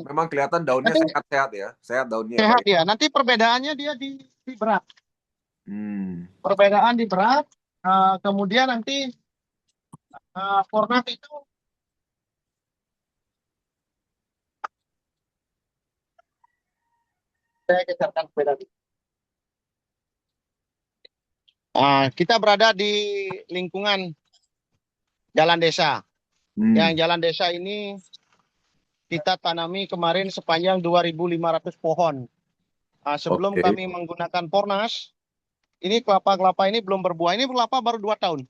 S2: memang kelihatan daunnya sehat-sehat ya. Sehat daunnya.
S3: Sehat ya. Nanti perbedaannya dia di berat. Perbedaan di berat. Kemudian nanti Pornas itu saya kejarkan perbedaan. Kita berada di lingkungan jalan desa. Yang jalan desa ini kita tanami kemarin sepanjang 2.500 pohon. Sebelum kami menggunakan Pornas, ini kelapa-kelapa ini belum berbuah. Ini kelapa baru 2 tahun.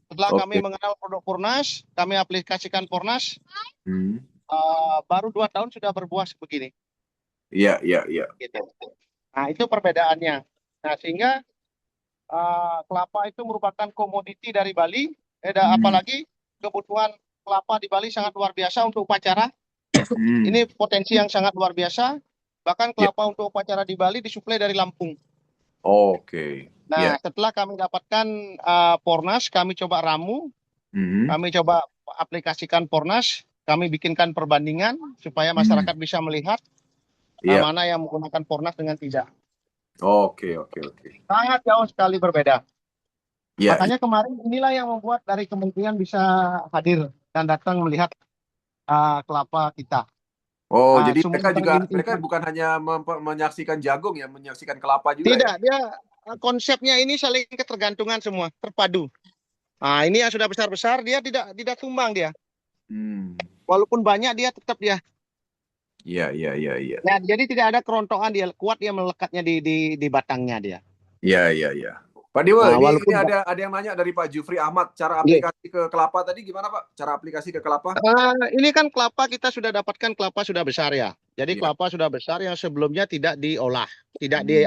S3: Setelah kami mengenal produk Pornas, kami aplikasikan Pornas, baru 2 tahun sudah berbuah sebegini.
S2: Iya.
S3: Gitu. Nah, itu perbedaannya. Nah, sehingga kelapa itu merupakan komoditi dari Bali. Apalagi kebutuhan kelapa di Bali sangat luar biasa untuk upacara. Ini potensi yang sangat luar biasa. Bahkan kelapa untuk upacara di Bali disuplai dari Lampung.
S2: Oke.
S3: Nah, setelah kami dapatkan Pornas, kami coba ramu. Kami coba aplikasikan Pornas. Kami bikinkan perbandingan supaya masyarakat bisa melihat mana yang menggunakan Pornas dengan tidak.
S2: Oke.
S3: Sangat jauh sekali berbeda. Makanya kemarin inilah yang membuat dari kementerian bisa hadir dan datang melihat kelapa kita.
S2: Oh, jadi mereka bukan hanya menyaksikan jagung ya, menyaksikan kelapa juga.
S3: Tidak, dia konsepnya ini saling ketergantungan semua, terpadu. Nah, ini yang sudah besar-besar dia tidak tumbang dia. Walaupun banyak dia tetap dia.
S2: Iya.
S3: Nah, jadi tidak ada kerontokan, dia kuat, dia melekatnya di batangnya dia.
S2: Iya. Pak Dewa,
S3: Nah,
S2: ini
S3: walaupun
S2: ada yang nanya dari Pak Jufri Ahmad, cara
S3: Iya.
S2: aplikasi ke kelapa tadi gimana Pak? Cara aplikasi ke kelapa?
S3: Ini kan kelapa kita sudah dapatkan kelapa sudah besar ya. Jadi
S2: Iya.
S3: kelapa sudah besar yang sebelumnya tidak diolah, tidak di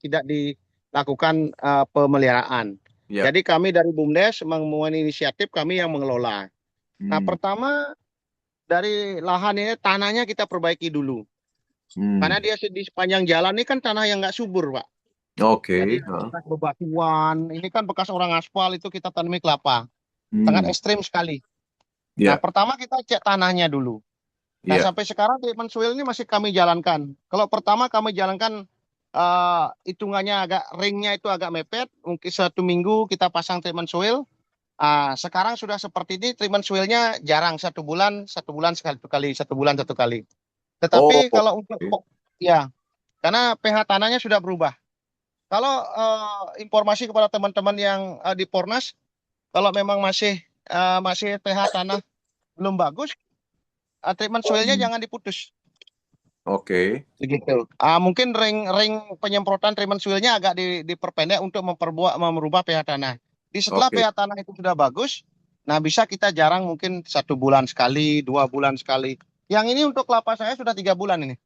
S3: tidak dilakukan pemeliharaan.
S2: Iya.
S3: Jadi kami dari BUMDes mempunyai inisiatif kami yang mengelola. Nah, pertama dari lahan ini tanahnya kita perbaiki dulu. Karena dia di sepanjang jalan ini kan tanah yang nggak subur, Pak.
S2: Oke.
S3: Jadi bekas bebatuan, ini kan bekas orang aspal itu kita tanami kelapa. Sangat ekstrim sekali. Nah,
S2: Iya.
S3: pertama kita cek tanahnya dulu. Nah,
S2: Iya.
S3: sampai sekarang treatment soil ini masih kami jalankan. Kalau pertama kami jalankan hitungannya ringnya itu agak mepet, mungkin 1 minggu kita pasang treatment soil. Sekarang sudah seperti ini, treatment soilnya jarang, 1 bulan sekali, 1 bulan 1 kali. Tetapi kalau untuk ya, karena pH tanahnya sudah berubah. Kalau informasi kepada teman-teman yang di Pornas, kalau memang masih pH tanah belum bagus, treatment soilnya jangan diputus.
S2: Oke.
S3: Begitu. Mungkin ring penyemprotan treatment soilnya agak diperpendek untuk merubah pH tanah. Setelah pH tanah itu sudah bagus, nah bisa kita jarang mungkin 1 bulan sekali, 2 bulan sekali. Yang ini untuk kelapa saya sudah 3 bulan ini.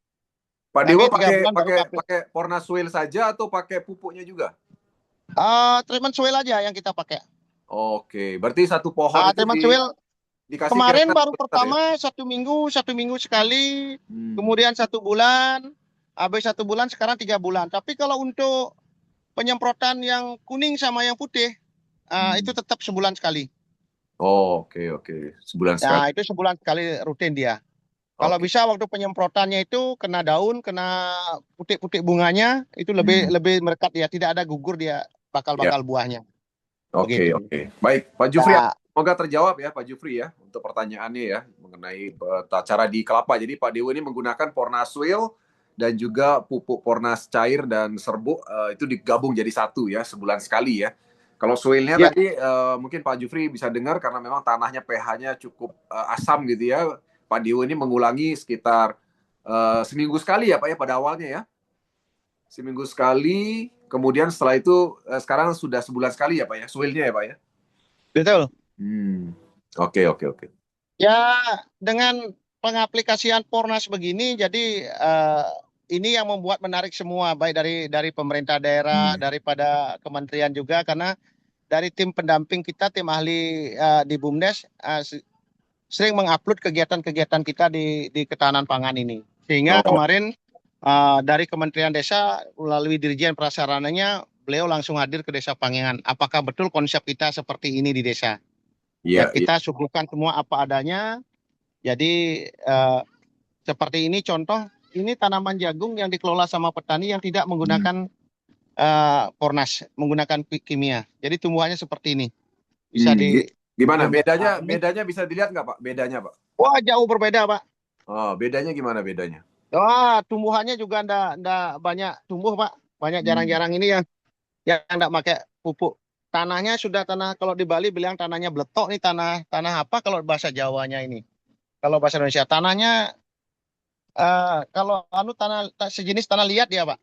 S2: Pak Dewa pakai Pornas Soil saja atau pakai pupuknya juga?
S3: Treatment soil aja yang kita pakai.
S2: Oke, berarti satu pohon itu
S3: treatment soil
S2: dikasih
S3: kemarin baru
S2: ya?
S3: pertama 1 minggu sekali, kemudian 1 bulan, habis 1 bulan sekarang 3 bulan. Tapi kalau untuk penyemprotan yang kuning sama yang putih, itu tetap sebulan sekali.
S2: Oke. Sebulan sekali.
S3: Nah, itu sebulan sekali rutin dia. Kalau bisa waktu penyemprotannya itu kena daun, kena putik-putik bunganya, itu lebih merekat ya, tidak ada gugur dia bakal buahnya.
S2: Oke. Baik, Pak Jufri, semoga terjawab ya Pak Jufri ya untuk pertanyaannya ya mengenai cara di kelapa. Jadi Pak Dewa ini menggunakan Pornas Soil dan juga pupuk Pornas cair dan serbuk itu digabung jadi satu ya, sebulan sekali ya. Kalau soilnya tadi mungkin Pak Jufri bisa dengar karena memang tanahnya pH-nya cukup asam gitu ya. Pak Dewa ini mengulangi sekitar seminggu sekali ya Pak ya pada awalnya ya. Seminggu sekali, kemudian setelah itu sekarang sudah sebulan sekali ya Pak ya, soilnya ya Pak ya?
S3: Betul.
S2: Oke.
S3: Ya, dengan pengaplikasian Pornas begini, jadi ini yang membuat menarik semua, baik dari pemerintah daerah, daripada kementerian juga, karena dari tim pendamping kita, tim ahli di BUMDes, sering mengupload kegiatan-kegiatan kita di ketahanan pangan ini. Sehingga kemarin dari Kementerian Desa melalui Dirjen Prasarananya, beliau langsung hadir ke Desa Pangengan. Apakah betul konsep kita seperti ini di desa? Kita suguhkan semua apa adanya. Jadi seperti ini contoh, ini tanaman jagung yang dikelola sama petani yang tidak menggunakan Pornas, menggunakan kimia. Jadi tumbuhannya seperti ini. Bisa
S2: gimana bedanya bisa dilihat nggak Pak? Bedanya Pak?
S3: Wah, jauh berbeda Pak.
S2: Bedanya gimana bedanya?
S3: Tumbuhannya juga ndak banyak tumbuh Pak. Banyak jarang-jarang ini yang ndak pakai pupuk. Tanahnya sudah kalau di Bali bilang tanahnya bletok nih, tanah apa kalau bahasa Jawanya ini. Kalau bahasa Indonesia tanahnya kalau tanah sejenis tanah liat ya Pak.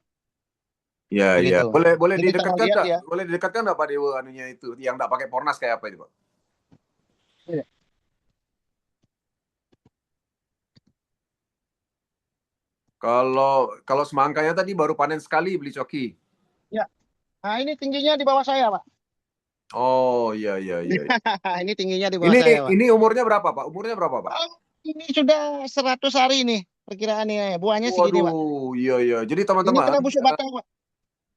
S2: Iya. Boleh
S3: Jadi
S2: didekatkan nggak?
S3: ya.
S2: Boleh didekatkan nggak Pak Dewa anunya itu yang nggak pakai Pornas kayak apa itu Pak?
S3: Iya.
S2: Kalau semangkanya tadi baru panen sekali beli coki.
S3: Ya. Nah, ini tingginya di bawah saya, Pak.
S2: Oh, iya.
S3: Ini tingginya di bawah saya, Pak.
S2: Ini umurnya berapa, Pak? Umurnya berapa, Pak?
S3: Ini sudah 100 hari nih perkiraannya. Buahnya segini, Pak.
S2: Waduh, iya. Jadi
S3: Ini
S2: teman-teman,
S3: kena busuk batang, Pak.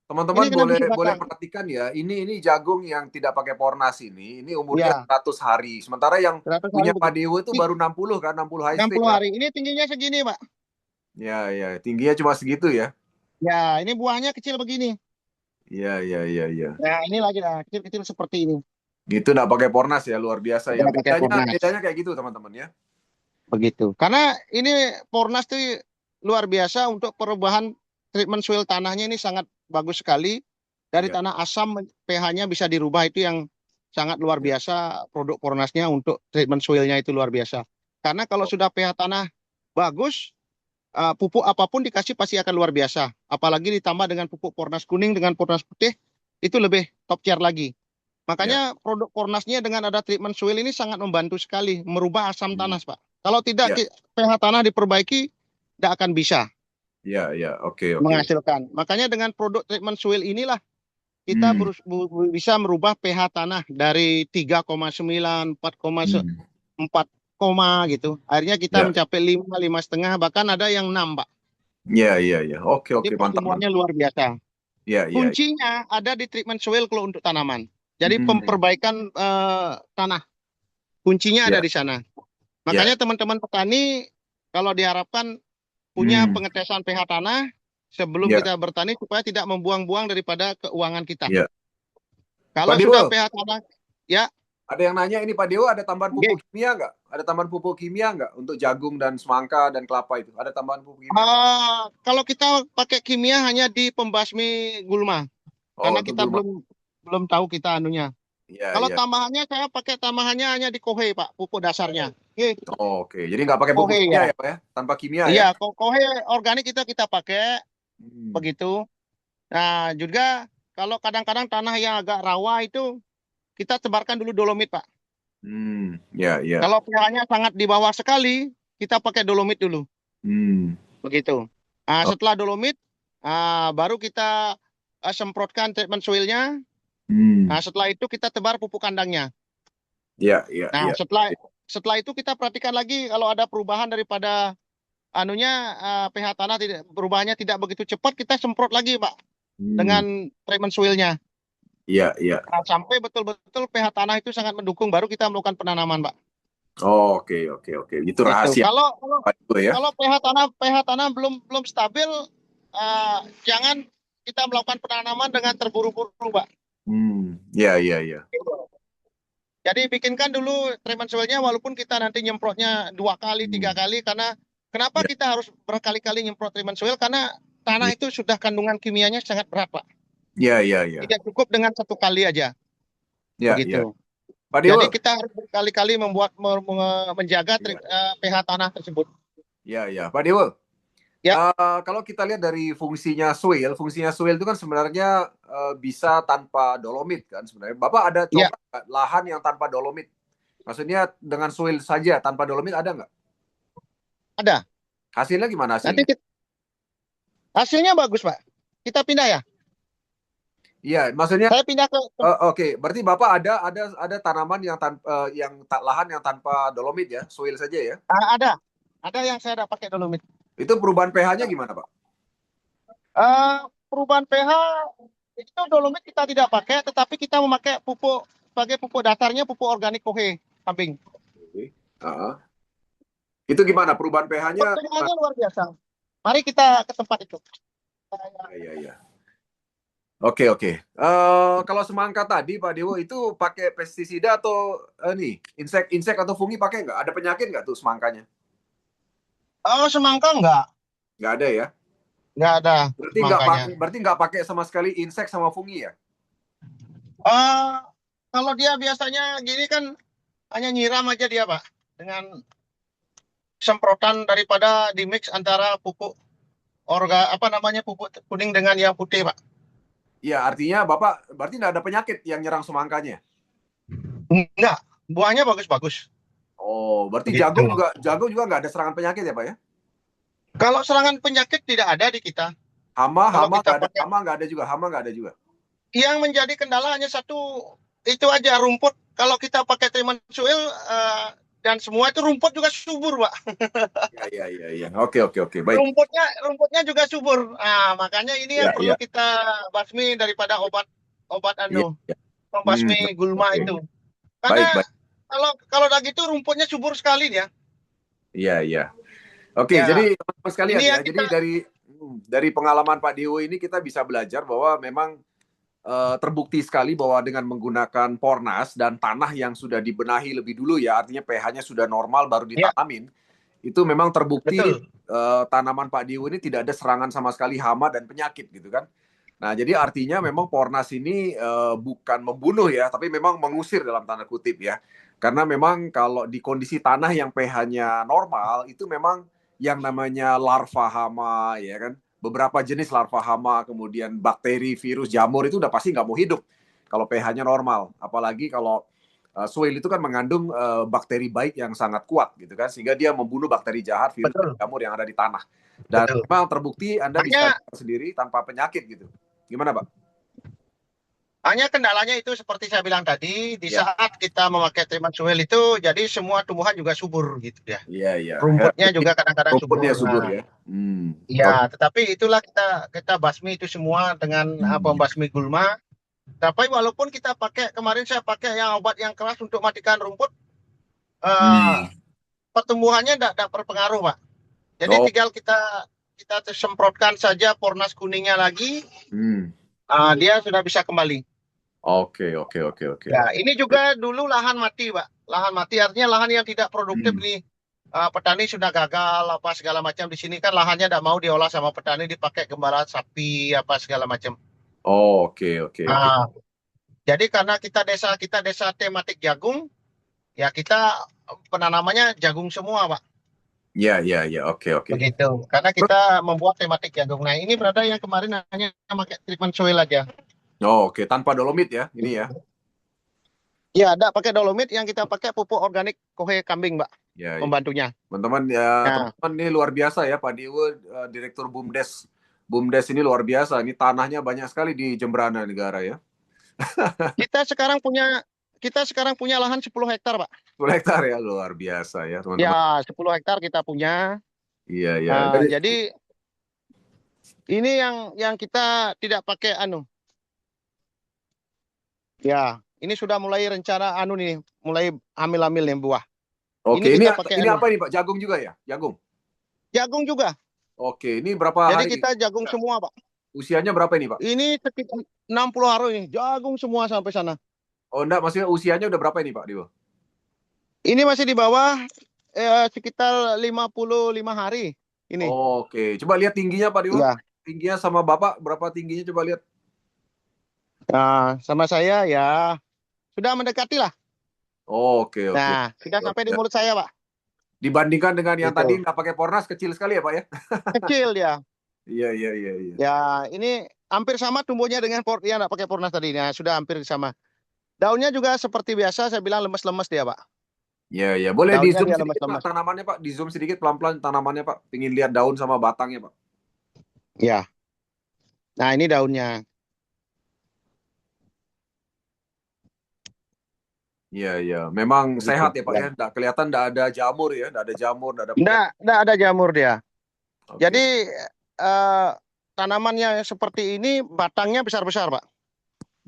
S2: teman-teman
S3: Ini kena busuk
S2: boleh
S3: batang.
S2: perhatikan ya. Ini jagung yang tidak pakai Pornas ini umurnya 100 hari. Sementara yang
S3: 100
S2: punya
S3: hari.
S2: Pak Dewa itu baru 60 kan, 60 high
S3: 60
S2: stick.
S3: hari. Ini tingginya segini, Pak.
S2: Ya. Tingginya cuma segitu ya.
S3: Ya, ini buahnya kecil begini.
S2: Iya.
S3: Nah, ini lagi kecil-kecil seperti ini.
S2: Gitu nggak pakai Pornas ya, luar biasa ya.
S3: Nggak pakai Pornas.
S2: Bedanya kayak gitu teman-teman ya.
S3: Begitu. Karena ini Pornas itu luar biasa untuk perubahan treatment soil tanahnya ini sangat bagus sekali. Dari tanah asam pH-nya bisa dirubah, itu yang sangat luar biasa produk Pornasnya untuk treatment soilnya itu luar biasa. Karena kalau sudah pH tanah bagus, pupuk apapun dikasih pasti akan luar biasa. Apalagi ditambah dengan pupuk Pornas kuning dengan Pornas putih, itu lebih top tier lagi. Makanya produk Pornasnya dengan ada treatment soil ini sangat membantu sekali merubah asam tanah, Pak. Kalau tidak pH tanah diperbaiki, tidak akan bisa
S2: Oke.
S3: menghasilkan. Makanya dengan produk treatment soil inilah kita bisa merubah pH tanah dari 3,9, 4,4 gitu. Akhirnya kita mencapai 5, 5,5, bahkan ada yang 6, Pak.
S2: Iya. Oke,
S3: Jadi
S2: mantap.
S3: pertumbuhannya luar biasa. Kuncinya ada di treatment soil kalau untuk tanaman. Jadi perbaikan tanah. Kuncinya ada di sana. Makanya teman-teman petani kalau diharapkan punya pengetesan pH tanah sebelum kita bertani supaya tidak membuang-buang daripada keuangan kita. Kalau
S2: Pak
S3: sudah
S2: Dewo,
S3: pH tanah,
S2: ada yang nanya ini Pak Dewo, ada tambahan pupuk kimia nggak? Ada tambahan pupuk kimia nggak untuk jagung dan semangka dan kelapa itu? Ada tambahan pupuk kimia?
S3: Kalau kita pakai kimia hanya di pembasmi gulma, karena kita belum tahu kita anunya. Kalau tambahannya saya pakai tambahannya hanya di kohe, Pak, pupuk dasarnya.
S2: Oke, jadi nggak pakai pupuk kimia ya Pak ya? Tanpa kimia ya?
S3: Iya, kohe organik kita pakai begitu. Nah, juga kalau kadang-kadang tanah yang agak rawa itu kita tebarkan dulu dolomit, Pak. Kalau pH-nya sangat di bawah sekali, kita pakai dolomit dulu. Begitu. Nah, setelah dolomit, baru kita semprotkan treatment soil-nya. Nah, setelah itu kita tebar pupuk kandangnya. Nah, setelah itu kita perhatikan lagi kalau ada perubahan daripada pH tanah perubahannya tidak begitu cepat, kita semprot lagi, Pak, dengan treatment soil-nya. Nah, sampai betul-betul pH tanah itu sangat mendukung, baru kita melakukan penanaman, Pak.
S2: Oke. Itu rahasia.
S3: Kalau pH tanah belum stabil, jangan kita melakukan penanaman dengan terburu-buru, Pak.
S2: Iya.
S3: Jadi bikinkan dulu treatment soil-nya walaupun kita nanti nyemprotnya 2 kali, 3 kali, karena kenapa kita harus berkali-kali nyemprot treatment soil? Karena tanah itu sudah kandungan kimianya sangat berat, Pak.
S2: Iya.
S3: Tidak cukup dengan 1 kali aja. Begitu.
S2: Pak Dewo.
S3: Jadi kita harus berkali-kali menjaga pH tanah tersebut.
S2: Iya. Pak Dewo. Kalau kita lihat dari fungsinya soil itu kan sebenarnya bisa tanpa dolomit kan sebenarnya. Bapak ada coba lahan yang tanpa dolomit? Maksudnya dengan soil saja tanpa dolomit ada nggak?
S3: Ada.
S2: Hasilnya gimana hasilnya?
S3: Hasilnya bagus, Pak. Kita pindah ya.
S2: Iya, maksudnya.
S3: Saya pindah ke.
S2: Oke. Berarti Bapak ada tanaman yang lahan yang tanpa dolomit ya, soil saja ya?
S3: Ada yang saya pakai dolomit.
S2: Itu perubahan pH-nya gimana, Pak?
S3: Perubahan pH itu dolomit kita tidak pakai, tetapi kita memakai pupuk sebagai pupuk dasarnya, pupuk organik kohe kambing.
S2: Itu gimana perubahan pH-nya?
S3: pH-nya luar biasa. Mari kita ke tempat itu.
S2: Iya. Oke. Kalau semangka tadi Pak Dewo itu pakai pestisida atau insek atau fungi pakai nggak? Ada penyakit nggak tuh semangkanya?
S3: Semangka enggak.
S2: Nggak ada ya?
S3: Nggak ada.
S2: Berarti nggak pakai sama sekali insek sama fungi ya?
S3: Kalau dia biasanya gini kan hanya nyiram aja dia, Pak, dengan semprotan daripada dimix antara pupuk pupuk kuning dengan yang putih, Pak.
S2: Iya, artinya Bapak berarti nggak ada penyakit yang nyerang semangkanya?
S3: Enggak, buahnya bagus-bagus.
S2: Berarti jagung juga nggak ada serangan penyakit ya, Pak ya?
S3: Kalau serangan penyakit tidak ada di kita.
S2: Hama nggak ada juga.
S3: Yang menjadi kendala hanya satu, itu aja rumput. Kalau kita pakai treatment soil dan semua itu rumput juga subur, Pak.
S2: Iya. Oke, baik.
S3: Rumputnya juga subur. Makanya ini yang perlu kita basmi daripada obat pembasmi gulma itu. Karena kalau gitu rumputnya subur sekali ya.
S2: Iya. Oke, jadi teman-teman sekalian ya. Jadi dari pengalaman Pak Dewo ini kita bisa belajar bahwa memang terbukti sekali bahwa dengan menggunakan Pornas dan tanah yang sudah dibenahi lebih dulu ya, artinya pH-nya sudah normal baru ditanamin, itu memang terbukti tanaman Pak Dewo ini tidak ada serangan sama sekali hama dan penyakit gitu kan. Nah, jadi artinya memang Pornas ini bukan membunuh ya, tapi memang mengusir dalam tanda kutip ya. Karena memang kalau di kondisi tanah yang pH-nya normal, itu memang yang namanya larva hama ya kan, beberapa jenis larva hama, kemudian bakteri, virus, jamur itu udah pasti nggak mau hidup kalau pH-nya normal. Apalagi kalau soil itu kan mengandung bakteri baik yang sangat kuat gitu kan, sehingga dia membunuh bakteri jahat, virus, dan jamur yang ada di tanah. Dan memang terbukti Anda bisa sendiri tanpa penyakit gitu. Gimana, Pak?
S3: Hanya kendalanya itu seperti saya bilang tadi, di saat kita memakai treatment soil itu, jadi semua tumbuhan juga subur gitu ya.
S2: Iya.
S3: Rumputnya juga kadang-kadang
S2: Rumputnya subur
S3: Nah,
S2: ya.
S3: Iya, tetapi itulah kita basmi itu semua dengan pembasmi gulma. Tapi walaupun kita pakai, kemarin saya pakai yang obat yang keras untuk matikan rumput, pertumbuhannya tidak berpengaruh, Pak. Jadi tinggal kita semprotkan saja pornas kuningnya lagi, dia sudah bisa kembali.
S2: Oke.
S3: Ya, ini juga dulu lahan mati, Pak. Lahan mati artinya lahan yang tidak produktif nih. Petani sudah gagal apa segala macam. Di sini kan lahannya tidak mau diolah sama petani, dipakai gembala sapi apa segala macam.
S2: Oke.
S3: Jadi karena kita desa tematik jagung, ya kita penanamannya jagung semua, Pak.
S2: Iya. Oke.
S3: Begitu. Karena kita membuat tematik jagung. Nah, ini berada yang kemarin hanya pakai treatment soil aja.
S2: Oke, tanpa dolomit ya, ini ya.
S3: Ya, ada pakai dolomit, yang kita pakai pupuk organik kohe kambing, Mbak.
S2: Ya.
S3: Pembantunya.
S2: Teman-teman teman-teman ini luar biasa ya, Pak Dewa, Direktur BUMDes. BUMDes ini luar biasa. Ini tanahnya banyak sekali di Jemberana Negara ya.
S3: Kita sekarang punya lahan 10 hektar, Pak.
S2: 10 hektar ya, luar biasa ya, teman-teman.
S3: Ya, 10 hektar kita punya.
S2: Iya.
S3: Jadi ini yang kita tidak pakai Ya, ini sudah mulai rencana nih, mulai hamil-hamil nih buah.
S2: Oke, ini apa ini Pak? Jagung juga ya?
S3: Jagung juga.
S2: Oke, ini berapa
S3: Jadi
S2: hari?
S3: kita jagung semua, Pak.
S2: Usianya berapa ini, Pak?
S3: Ini sekitar 60 hari ini, jagung semua sampai sana.
S2: Oh, enggak, maksudnya usianya udah berapa ini, Pak Dewa?
S3: Ini masih di bawah sekitar 55 hari ini.
S2: Oke, coba lihat tingginya, Pak Dewa.
S3: Ya.
S2: Tingginya sama Bapak berapa tingginya, coba lihat.
S3: Nah, sama saya ya sudah mendekati lah.
S2: Oke.
S3: Nah, sudah sampai di mulut saya, Pak.
S2: Dibandingkan dengan yang tadi nggak pakai pornas, kecil sekali ya, Pak ya?
S3: Kecil dia.
S2: Iya.
S3: Ya, ini hampir sama tumbuhnya dengan yang nggak pakai pornas tadi. Nah, sudah hampir sama. Daunnya juga seperti biasa, saya bilang lemes-lemes dia, Pak.
S2: Iya. Boleh di zoom sedikit
S3: lemes-lemes.
S2: Pak, tanamannya, Pak? Di zoom sedikit pelan-pelan tanamannya, Pak. Pingin lihat daun sama batangnya, Pak.
S3: Ya. Nah, ini daunnya.
S2: Iya. Memang sehat ya, Pak ya. Nggak kelihatan, nggak ada jamur ya, nggak ada jamur, nggak ada.
S3: Nggak ada jamur dia.
S2: Oke.
S3: Jadi tanamannya seperti ini, batangnya besar-besar, Pak.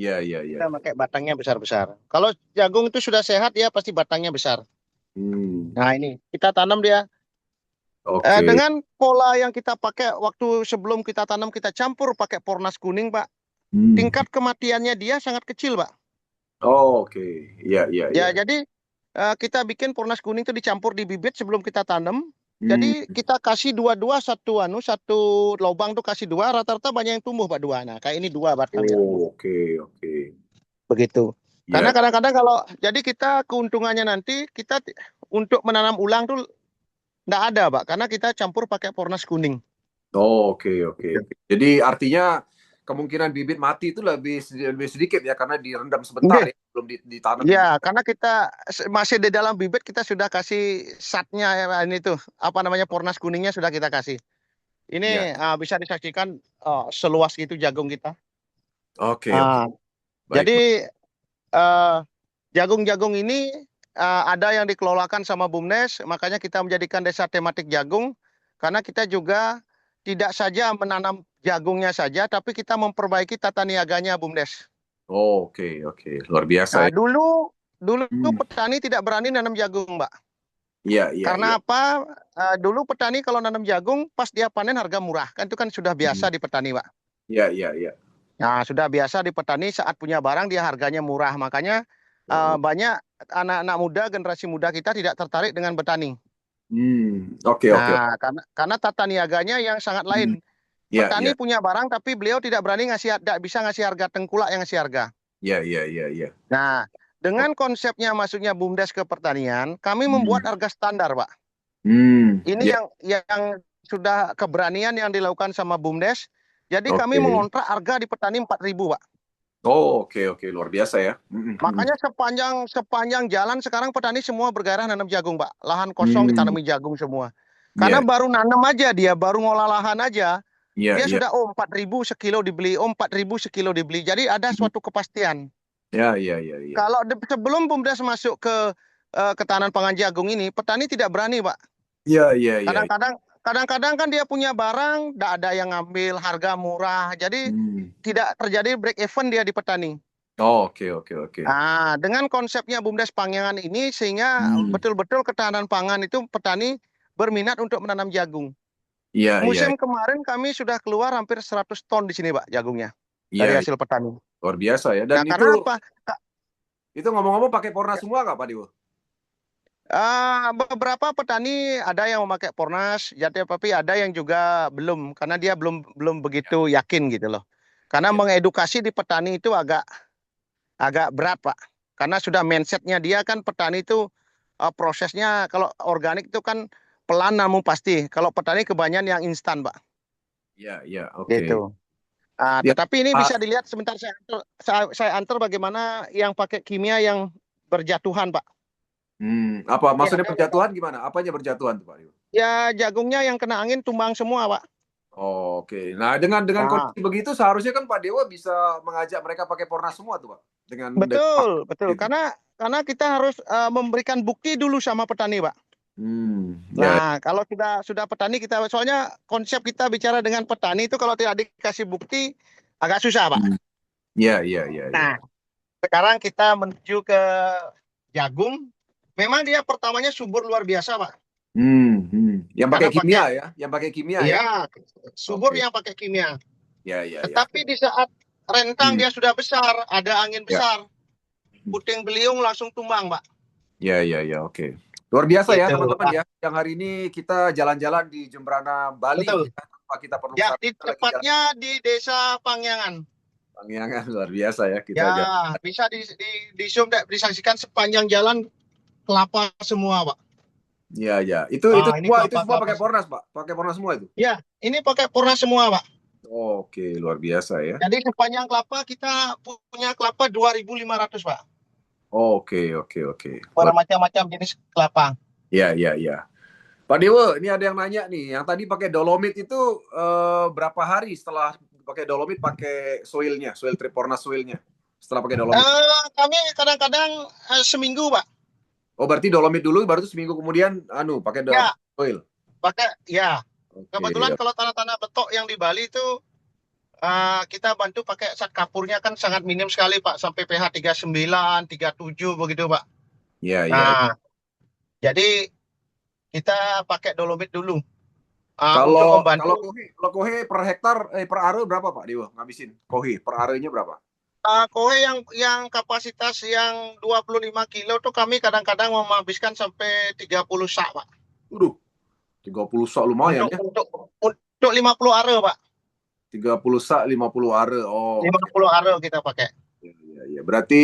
S2: Iya.
S3: Kita pakai batangnya besar-besar. Kalau jagung itu sudah sehat, ya pasti batangnya besar. Nah, ini kita tanam dia.
S2: Oke.
S3: Dengan pola yang kita pakai waktu sebelum kita tanam, kita campur pakai pornas kuning, Pak. Tingkat kematiannya dia sangat kecil, Pak.
S2: Oke. Iya.
S3: Ya, jadi kita bikin pornas kuning itu dicampur di bibit sebelum kita tanam. Jadi kita kasih dua-dua, satu lubang tuh kasih 2, rata-rata banyak yang tumbuh, Pak, 2. Nah, kayak ini 2 batangnya.
S2: Oke.
S3: Begitu.
S2: Ya.
S3: Karena kadang-kadang jadi kita keuntungannya nanti kita untuk menanam ulang tuh enggak ada, Pak, karena kita campur pakai pornas kuning.
S2: Oke. Jadi artinya kemungkinan bibit mati itu lebih sedikit ya, karena direndam sebentar ya, belum ditanam.
S3: Ya, karena kita masih di dalam bibit, kita sudah kasih satnya ini tuh, pornas kuningnya sudah kita kasih. Ini bisa disaksikan seluas itu jagung kita.
S2: Oke.
S3: Jadi jagung-jagung ini ada yang dikelolakan sama BUMDes, makanya kita menjadikan desa tematik jagung, karena kita juga tidak saja menanam jagungnya saja, tapi kita memperbaiki tata niaganya, BUMDes.
S2: Oke. Luar biasa.
S3: Nah, dulu petani tidak berani nanam jagung, Mbak.
S2: Iya.
S3: Karena apa? Dulu petani kalau nanam jagung, pas dia panen harga murah. Kan itu kan sudah biasa di petani, Pak.
S2: Iya.
S3: Nah, sudah biasa di petani, saat punya barang dia harganya murah. Makanya banyak anak-anak muda, generasi muda kita tidak tertarik dengan bertani.
S2: Oke.
S3: Nah, karena tata niaganya yang sangat lain. Petani punya barang, tapi beliau tidak berani tidak bisa ngasih harga, tengkulak yang ngasih harga.
S2: Iya.
S3: Nah, dengan konsepnya masuknya BUMDes ke pertanian, kami membuat harga standar, Pak. Ini yang sudah keberanian yang dilakukan sama BUMDes. Jadi kami
S2: Oke.
S3: mengontrak harga di petani 4.000, Pak.
S2: Oh, oke, luar biasa ya.
S3: Makanya sepanjang jalan sekarang petani semua bergairah nanam jagung, Pak. Lahan kosong ditanami jagung semua. Karena
S2: Iya,
S3: baru nanam aja dia, baru ngolah lahan aja,
S2: iya,
S3: dia
S2: iya.
S3: sudah 4.000 sekilo dibeli, 4.000 sekilo dibeli. Jadi ada suatu kepastian.
S2: Ya, iya.
S3: Kalau sebelum BUMDes masuk ke ketahanan pangan jagung ini, petani tidak berani, Pak.
S2: Iya.
S3: Kadang-kadang kan dia punya barang, tidak ada yang ngambil, harga murah. Jadi tidak terjadi break even dia di petani.
S2: Oh, oke.
S3: Nah, dengan konsepnya BUMDes Pangangan ini sehingga betul-betul ketahanan pangan itu petani berminat untuk menanam jagung.
S2: Iya.
S3: Musim kemarin kami sudah keluar hampir 100 ton di sini, Pak, jagungnya. Dari
S2: Iya,
S3: hasil petani.
S2: luar biasa ya. Dan
S3: Nah, karena apa?
S2: itu ngomong-ngomong pakai Pornas semua nggak, Pak Dewo?
S3: Beberapa petani ada yang memakai Pornas, tapi ada yang juga belum, karena dia belum begitu yakin gitu loh. Karena mengedukasi di petani itu agak berat, Pak. Karena sudah mindsetnya dia kan petani itu prosesnya kalau organik itu kan pelan namun pasti. Kalau petani kebanyakan yang instan, Pak.
S2: Iya, oke.
S3: Gitu. Tetapi ini bisa dilihat sebentar saya antar bagaimana yang pakai kimia yang berjatuhan, Pak.
S2: Apa maksudnya berjatuhan gimana? Apanya berjatuhan tuh, Pak Dewo?
S3: Ya jagungnya yang kena angin tumbang semua, Pak.
S2: Oh, oke. Nah, dengan kondisi begitu seharusnya kan Pak Dewo bisa mengajak mereka pakai Pornas semua tuh, Pak.
S3: Betul.
S2: Gitu.
S3: Karena kita harus memberikan bukti dulu sama petani, Pak. Nah, kalau kita sudah petani soalnya konsep kita bicara dengan petani itu kalau tidak dikasih bukti agak susah, Pak.
S2: Iya.
S3: Nah, sekarang kita menuju ke jagung. Memang dia pertamanya subur luar biasa, Pak.
S2: Yang pakai kimia ya? Yang pakai kimia ya?
S3: Iya, subur yang pakai kimia.
S2: Iya.
S3: Tetapi di saat rentang dia sudah besar, ada angin besar, puting beliung langsung tumbang, Pak.
S2: Iya, oke. Luar biasa ya
S3: Gitu,
S2: teman-teman
S3: Pak.
S2: ya. Yang hari ini kita jalan-jalan di Jemberana, Bali.
S3: Betul.
S2: Tanpa kita perlu
S3: Tepatnya di Desa Pangangan.
S2: Pangangan, luar biasa ya kita
S3: Ya,
S2: jalan.
S3: bisa di zoom disaksikan sepanjang jalan kelapa semua, Pak.
S2: Iya. Itu semua pakai Pornas, Pak. Pakai Pornas semua itu.
S3: Ya, ini pakai Pornas semua, Pak.
S2: Oke, luar biasa ya.
S3: Jadi sepanjang kelapa kita punya kelapa 2.500, Pak.
S2: Oke.
S3: Bermacam-macam jenis kelapa.
S2: Iya. Pak Dewo, ini ada yang nanya nih, yang tadi pakai dolomit itu berapa hari setelah pakai dolomit pakai soil Tripornas soilnya setelah pakai dolomit?
S3: Kami kadang-kadang seminggu, Pak.
S2: Oh, berarti dolomit dulu baru itu seminggu kemudian pakai soil.
S3: Kebetulan kalau tanah-tanah betok yang di Bali itu kita bantu pakai zat kapurnya kan sangat minim sekali, Pak, sampai pH 39, 37 begitu, Pak.
S2: Iya.
S3: Jadi kita pakai dolomit dulu.
S2: Kalau kohe per hektar per are berapa, Pak Dewo? Ngabisin kohe per arenya berapa?
S3: Kohe yang kapasitas yang 25 kilo tuh kami kadang-kadang menghabiskan sampai 30 sak, Pak.
S2: 30 sak lumayan ya.
S3: Untuk 50 are, Pak.
S2: 30 sak 50 are. Oh.
S3: 50 are kita pakai.
S2: Iya. Berarti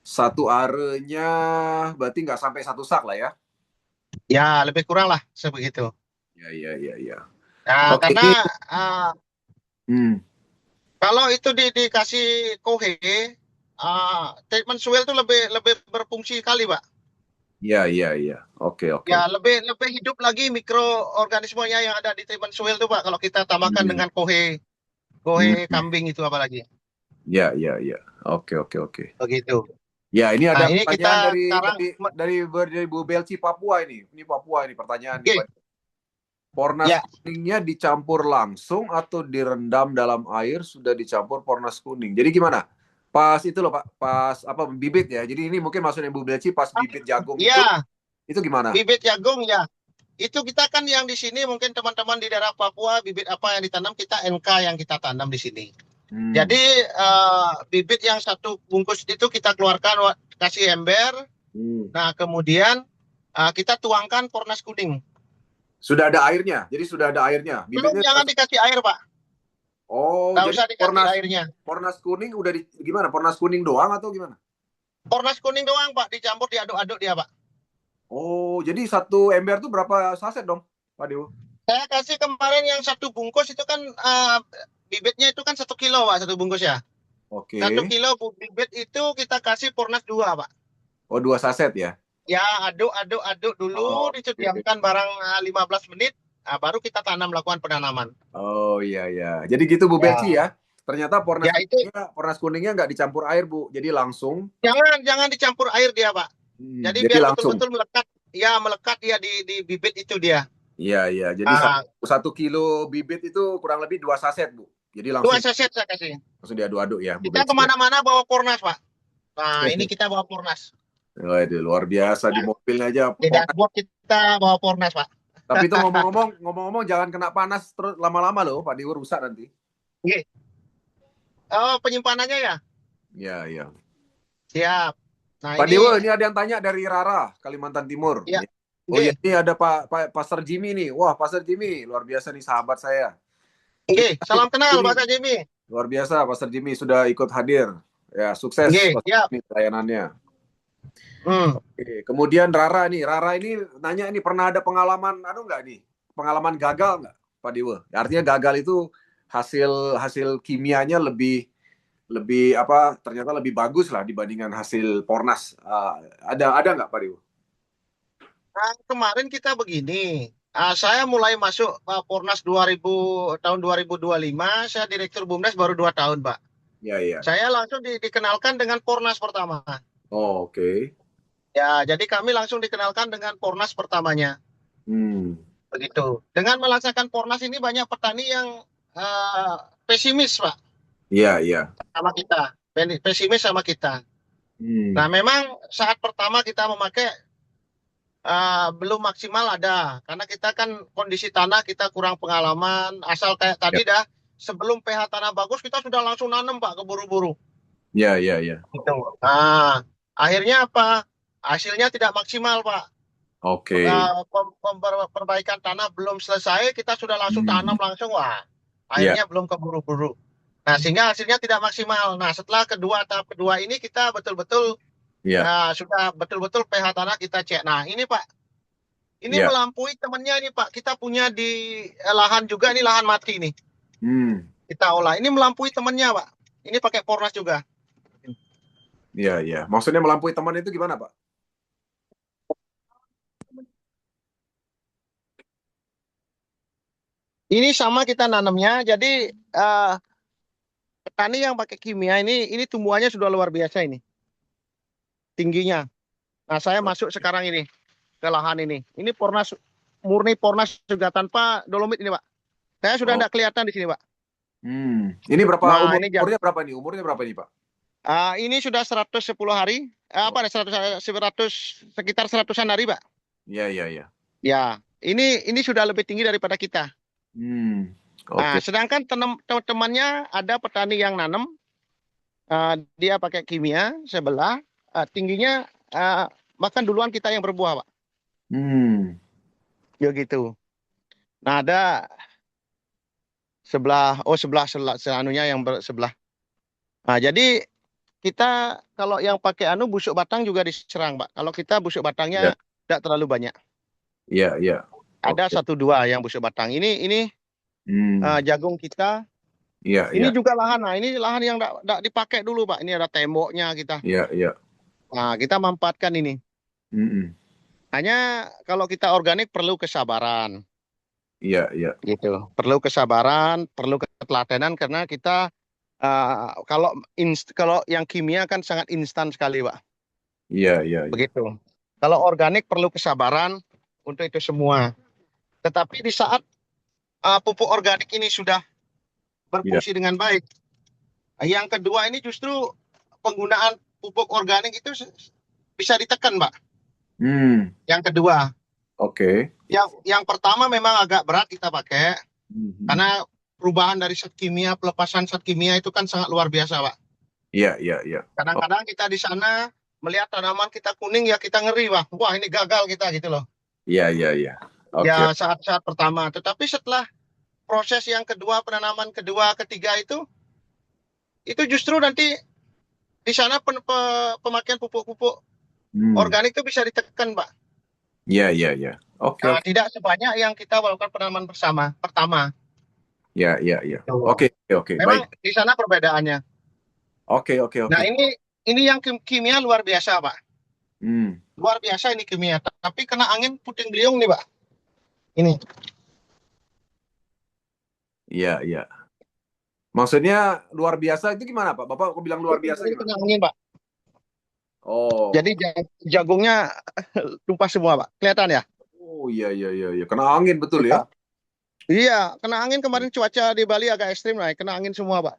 S2: satu arenya berarti nggak sampai 1 sak lah ya?
S3: Ya, lebih kurang lah sebegitu.
S2: Iya.
S3: Nah, karena kalau itu dikasih kohe, treatment soil itu lebih berfungsi kali, Pak.
S2: Iya. Oke.
S3: Ya, lebih hidup lagi mikroorganismenya yang ada di treatment soil itu, Pak. Kalau kita tambahkan dengan kohe kambing itu apalagi.
S2: Iya. Oke.
S3: Begitu.
S2: Ya, ini ada
S3: ini
S2: pertanyaan dari Bu Belci Papua ini. Ini Papua ini pertanyaan. Pornas kuningnya dicampur langsung atau direndam dalam air sudah dicampur Pornas kuning. Jadi gimana? Pas itu loh, Pak, pas bibit ya. Jadi ini mungkin maksudnya Bu Belci pas bibit jagung itu gimana? Bibit jagung ya.
S3: Itu kita kan yang di sini mungkin teman-teman di daerah Papua bibit apa yang ditanam kita NK yang kita tanam di sini. Jadi bibit yang satu bungkus itu kita keluarkan kasih ember. Nah, kemudian kita tuangkan Pornas kuning.
S2: Sudah ada airnya. Jadi sudah ada airnya.
S3: Belum, jangan dikasih air, Pak.
S2: Oh,
S3: nggak
S2: jadi
S3: usah dikasih airnya.
S2: Pornas kuning udah gimana? Pornas kuning doang atau gimana?
S3: Pornas kuning doang, Pak, dicampur diaduk-aduk dia, Pak.
S2: Oh, jadi satu ember tuh berapa saset dong, Pak Dewo?
S4: Saya kasih kemarin yang 1 bungkus itu kan bibitnya itu kan 1 kilo Pak, 1 bungkus ya.
S2: Oke.
S4: 1 kilo bibit itu kita kasih Pornas 2 Pak.
S2: Oh, 2 saset ya?
S4: Ya aduk dulu,
S2: Oke.
S4: didiamkan barang 15 menit, baru kita lakukan penanaman.
S2: Oh iya ya. Jadi gitu Bu
S4: Ya.
S2: Belci ya. Ternyata
S4: Ya itu
S2: pornas kuningnya nggak dicampur air Bu. Jadi langsung.
S4: jangan dicampur air dia Pak. Jadi
S2: jadi
S4: biar
S2: langsung.
S4: betul-betul melekat dia di bibit itu dia.
S2: Iya iya. Jadi 1 kilo bibit itu kurang lebih 2 saset Bu. Jadi
S4: 2
S2: langsung
S4: saset saya kasih.
S2: diaduk-aduk ya Bu
S4: Kita
S2: Belci.
S4: kemana-mana bawa Pornas Pak. Nah ini kita bawa Pornas.
S2: Waduh, luar biasa di mobilnya aja.
S4: Di dashboard kita bawa Pornas Pak.
S2: Tapi itu ngomong-ngomong jangan kena panas terus lama-lama loh, Pak Diwo rusak nanti.
S4: Oke. Oh penyimpanannya ya?
S2: Iya iya.
S4: Siap. Nah
S2: Pak Dewo, ini ada yang tanya dari Rara, Kalimantan Timur.
S4: Ya.
S2: Oh iya, ini ada Pak Pastor Jimmy nih. Wah, Pastor Jimmy, luar biasa nih sahabat saya.
S4: Oke, salam kenal Pak Jimmy.
S2: Luar biasa, Pastor Jimmy sudah ikut hadir. Ya, sukses pelayanannya. Oke, kemudian Rara ini nanya ini pernah ada pengalaman nggak nih? Pengalaman gagal nggak, Pak Dewo? Artinya gagal itu hasil kimianya lebih ternyata lebih bagus lah dibandingkan hasil Pornas. Ada nggak Pak Dewo?
S4: Kemarin kita begini, saya mulai masuk Pornas tahun 2025, saya Direktur BUMDes baru 2 tahun Pak.
S2: Iya.
S4: Saya langsung dikenalkan dengan Pornas pertama.
S2: Oh, oke.
S4: Ya, jadi kami langsung dikenalkan dengan Pornas pertamanya. Begitu. Dengan melaksanakan Pornas ini banyak petani yang pesimis Pak.
S2: Iya.
S4: Sama kita, pesimis sama kita. Nah, memang saat pertama kita memakai belum maksimal ada, karena kita kan kondisi tanah kita kurang pengalaman. Asal kayak tadi dah, sebelum pH tanah bagus kita sudah langsung nanam Pak, keburu-buru.
S2: Iya.
S4: Gitu. Nah, akhirnya apa? Hasilnya tidak maksimal Pak.
S2: Oke.
S4: Perbaikan tanah belum selesai, kita sudah langsung tanam langsung, wah. Akhirnya belum keburu-buru. Nah, sehingga hasilnya tidak maksimal. Nah, setelah tahap kedua ini kita betul-betul sudah betul-betul pH tanah kita cek. Nah, ini Pak, ini melampaui temannya ini Pak. Kita punya di lahan juga, ini lahan mati nih. Kita olah. Ini melampaui temannya Pak. Ini pakai Pornas juga.
S2: Iya. Maksudnya melampaui teman itu gimana Pak?
S4: Ini sama kita nanamnya. Jadi petani yang pakai kimia ini tumbuhannya sudah luar biasa ini. Tingginya. Nah, saya masuk sekarang ini ke lahan ini. Ini Pornas murni Pornas juga tanpa dolomit ini, Pak. Saya sudah tidak kelihatan di sini, Pak.
S2: Ini berapa umurnya berapa nih? Umurnya berapa nih, Pak?
S4: Ini sudah 110 hari. Sekitar 100-an hari, Pak.
S2: Iya.
S4: Ya, ini sudah lebih tinggi daripada kita. Nah, sedangkan teman-temannya ada petani yang nanam, dia pakai kimia sebelah, tingginya bahkan duluan kita yang berbuah, Pak. Ya gitu. Nah, ada sebelah anunya yang sebelah. Nah, jadi kita kalau yang pakai busuk batang juga diserang, Pak. Kalau kita busuk batangnya tidak terlalu banyak.
S2: Iya.
S4: Ada 1-2 yang busuk batang. Ini jagung kita.
S2: Iya.
S4: Ini juga lahan. Nah, ini lahan yang tidak dipakai dulu, Pak. Ini ada temboknya kita.
S2: Iya.
S4: Nah, kita memanfaatkan ini. Hanya kalau kita organik perlu kesabaran.
S2: Iya.
S4: Gitu. Perlu kesabaran, perlu ketelatenan karena kita kalau yang kimia kan sangat instan sekali, Pak.
S2: Iya.
S4: Begitu. Kalau organik perlu kesabaran untuk itu semua. Tetapi di saat pupuk organik ini sudah berfungsi dengan baik, yang kedua ini justru penggunaan pupuk organik itu bisa ditekan, Pak. Yang kedua.
S2: Oke.
S4: Yang pertama memang agak berat kita pakai, karena perubahan dari zat kimia, pelepasan zat kimia itu kan sangat luar biasa, Pak.
S2: Iya.
S4: Kadang-kadang kita di sana melihat tanaman kita kuning ya kita ngeri, Pak. Wah, ini gagal kita gitu loh.
S2: Iya.
S4: Ya saat-saat pertama. Tetapi setelah proses yang kedua, penanaman kedua, ketiga itu justru nanti di sana pemakaian pupuk-pupuk organik itu bisa ditekan, Pak.
S2: Iya. Oke, oke.
S3: Tidak sebanyak yang kita melakukan penanaman pertama.
S2: Ya, ya, ya.
S3: Tuh.
S2: Oke, oke,
S3: Memang
S2: baik.
S3: di sana perbedaannya.
S2: Oke, oke, oke.
S3: Nah, ini yang kimia luar biasa, Pak.
S2: Hmm.
S3: Luar biasa ini kimia. Tapi kena angin puting beliung nih, Pak. Ini.
S2: Iya, iya. Maksudnya luar biasa itu gimana, Pak? Bapak kok bilang luar biasa
S3: Ini
S2: gimana?
S3: kena angin, Pak.
S2: Oh.
S3: Jadi jagungnya tumpah semua, Pak. Kelihatan ya?
S2: Oh, iya, iya, iya, iya. Kena angin betul ya?
S3: Iya, kena angin kemarin cuaca di Bali agak ekstrim lah, kena angin semua, Pak.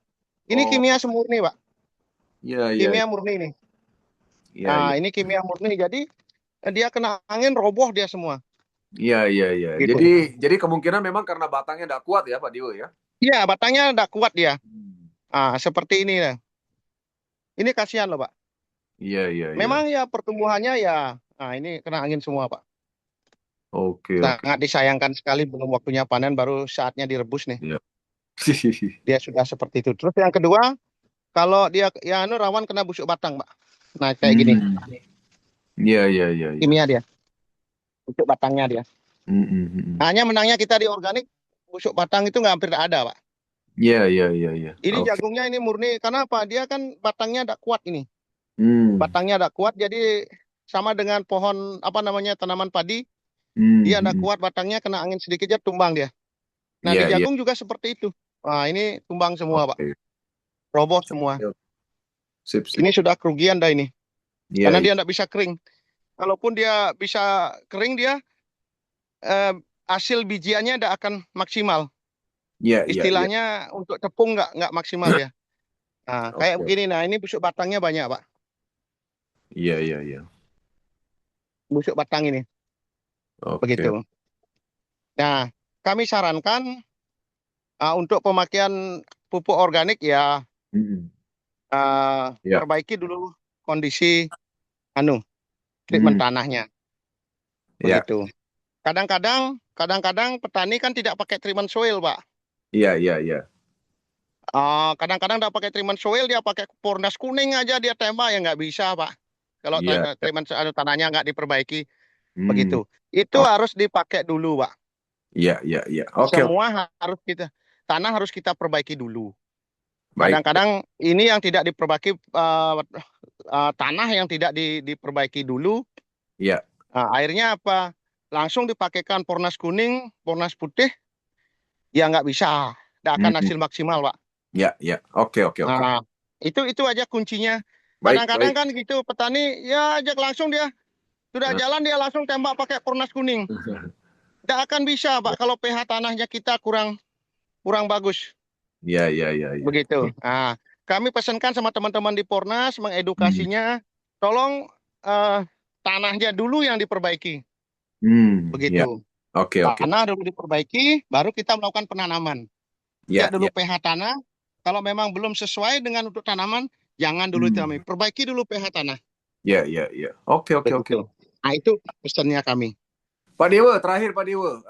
S3: Ini
S2: Oh.
S3: kimia semurni, Pak.
S2: Iya, iya.
S3: Kimia murni nih.
S2: Iya,
S3: Nah,
S2: iya.
S3: ini kimia murni. Jadi dia kena angin roboh dia semua.
S2: Iya, iya, iya.
S3: Gitu.
S2: Jadi kemungkinan memang karena batangnya tidak kuat ya, Pak Dio ya?
S3: Iya, batangnya tidak kuat dia. Seperti ini ya. Ini kasihan loh, Pak.
S2: Iya, iya, iya.
S3: Memang ya pertumbuhannya ya, ini kena angin semua, Pak.
S2: Oke, oke.
S3: Sangat disayangkan sekali, belum waktunya panen, baru saatnya direbus nih.
S2: Iya.
S3: Dia sudah seperti itu. Terus yang kedua, kalau dia ya rawan kena busuk batang, Pak. Nah, kayak gini.
S2: Iya, iya, iya.
S3: Kimia dia. Busuk batangnya dia. Hanya menangnya kita di organik, busuk batang itu nggak hampir ada, Pak.
S2: Iya, iya, iya, iya.
S3: Ini jagungnya ini murni, karena apa? Dia kan batangnya tidak kuat ini. Batangnya tidak kuat, jadi sama dengan pohon tanaman padi, dia tidak kuat batangnya, kena angin sedikit aja tumbang dia. Nah, di jagung juga seperti itu. Nah, ini tumbang semua, Pak. Roboh semua.
S2: Sip.
S3: Ini sudah kerugian dah ini.
S2: Iya,
S3: Karena dia tidak bisa kering. Kalaupun dia bisa kering, dia hasil bijiannya tidak akan maksimal.
S2: Iya,
S3: Istilahnya untuk tepung nggak maksimal ya. Nah, kayak begini. Nah, ini busuk batangnya banyak, Pak.
S2: Iya, iya, iya.
S3: Busuk batang ini. Begitu. Nah, kami sarankan untuk pemakaian pupuk organik ya, perbaiki dulu kondisi treatment tanahnya. Begitu. Kadang-kadang petani kan tidak pakai treatment soil, Pak.
S2: Iya, iya, iya.
S3: Kadang-kadang tidak pakai treatment soil, dia pakai Pornas kuning aja dia tembak, ya nggak bisa, Pak. Kalau treatment tanahnya nggak diperbaiki, begitu. Itu harus dipakai dulu, Pak.
S2: Iya, iya, iya. Oke.
S3: Semua tanah harus kita perbaiki dulu. Kadang-kadang ini yang tidak diperbaiki, tanah yang tidak diperbaiki dulu.
S2: Iya.
S3: Akhirnya apa? Langsung dipakaikan Pornas kuning, Pornas putih, ya nggak bisa. Nggak akan hasil maksimal, Pak.
S2: Iya, iya. Oke.
S3: Nah, itu aja kuncinya. Kadang-kadang kan gitu, petani ya ajak langsung dia. Sudah jalan dia langsung tembak pakai Pornas kuning. Tidak akan bisa, Pak, kalau pH tanahnya kita kurang bagus.
S2: Iya, iya, iya.
S3: Begitu. Nah, kami pesankan sama teman-teman di Pornas, mengedukasinya, tolong tanahnya dulu yang diperbaiki. Begitu.
S2: Oke.
S3: Tanah dulu diperbaiki, baru kita melakukan penanaman. Cek dulu pH tanah. Kalau memang belum sesuai dengan untuk tanaman, jangan dulu ditanami. Perbaiki dulu pH tanah.
S2: Iya, iya, iya. Oke.
S3: Nah, itu pesannya kami.
S2: Pak Dewa, terakhir Pak Dewa,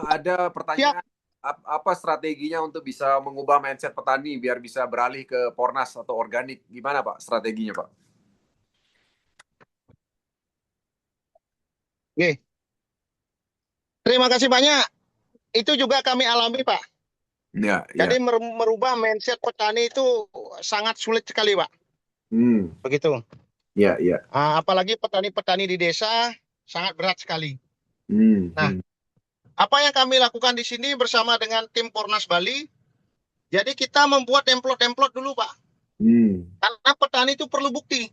S2: ada pertanyaan. Apa strateginya untuk bisa mengubah mindset petani biar bisa beralih ke Pornas atau organik? Gimana Pak strateginya, Pak?
S3: Oke. Terima kasih banyak. Itu juga kami alami, Pak.
S2: Ya.
S3: Jadi merubah mindset petani itu sangat sulit sekali, Pak. Begitu.
S2: Iya.
S3: Apalagi petani-petani di desa sangat berat sekali. Nah, apa yang kami lakukan di sini bersama dengan tim Pornas Bali, jadi kita membuat template dulu, Pak. Karena petani itu perlu bukti.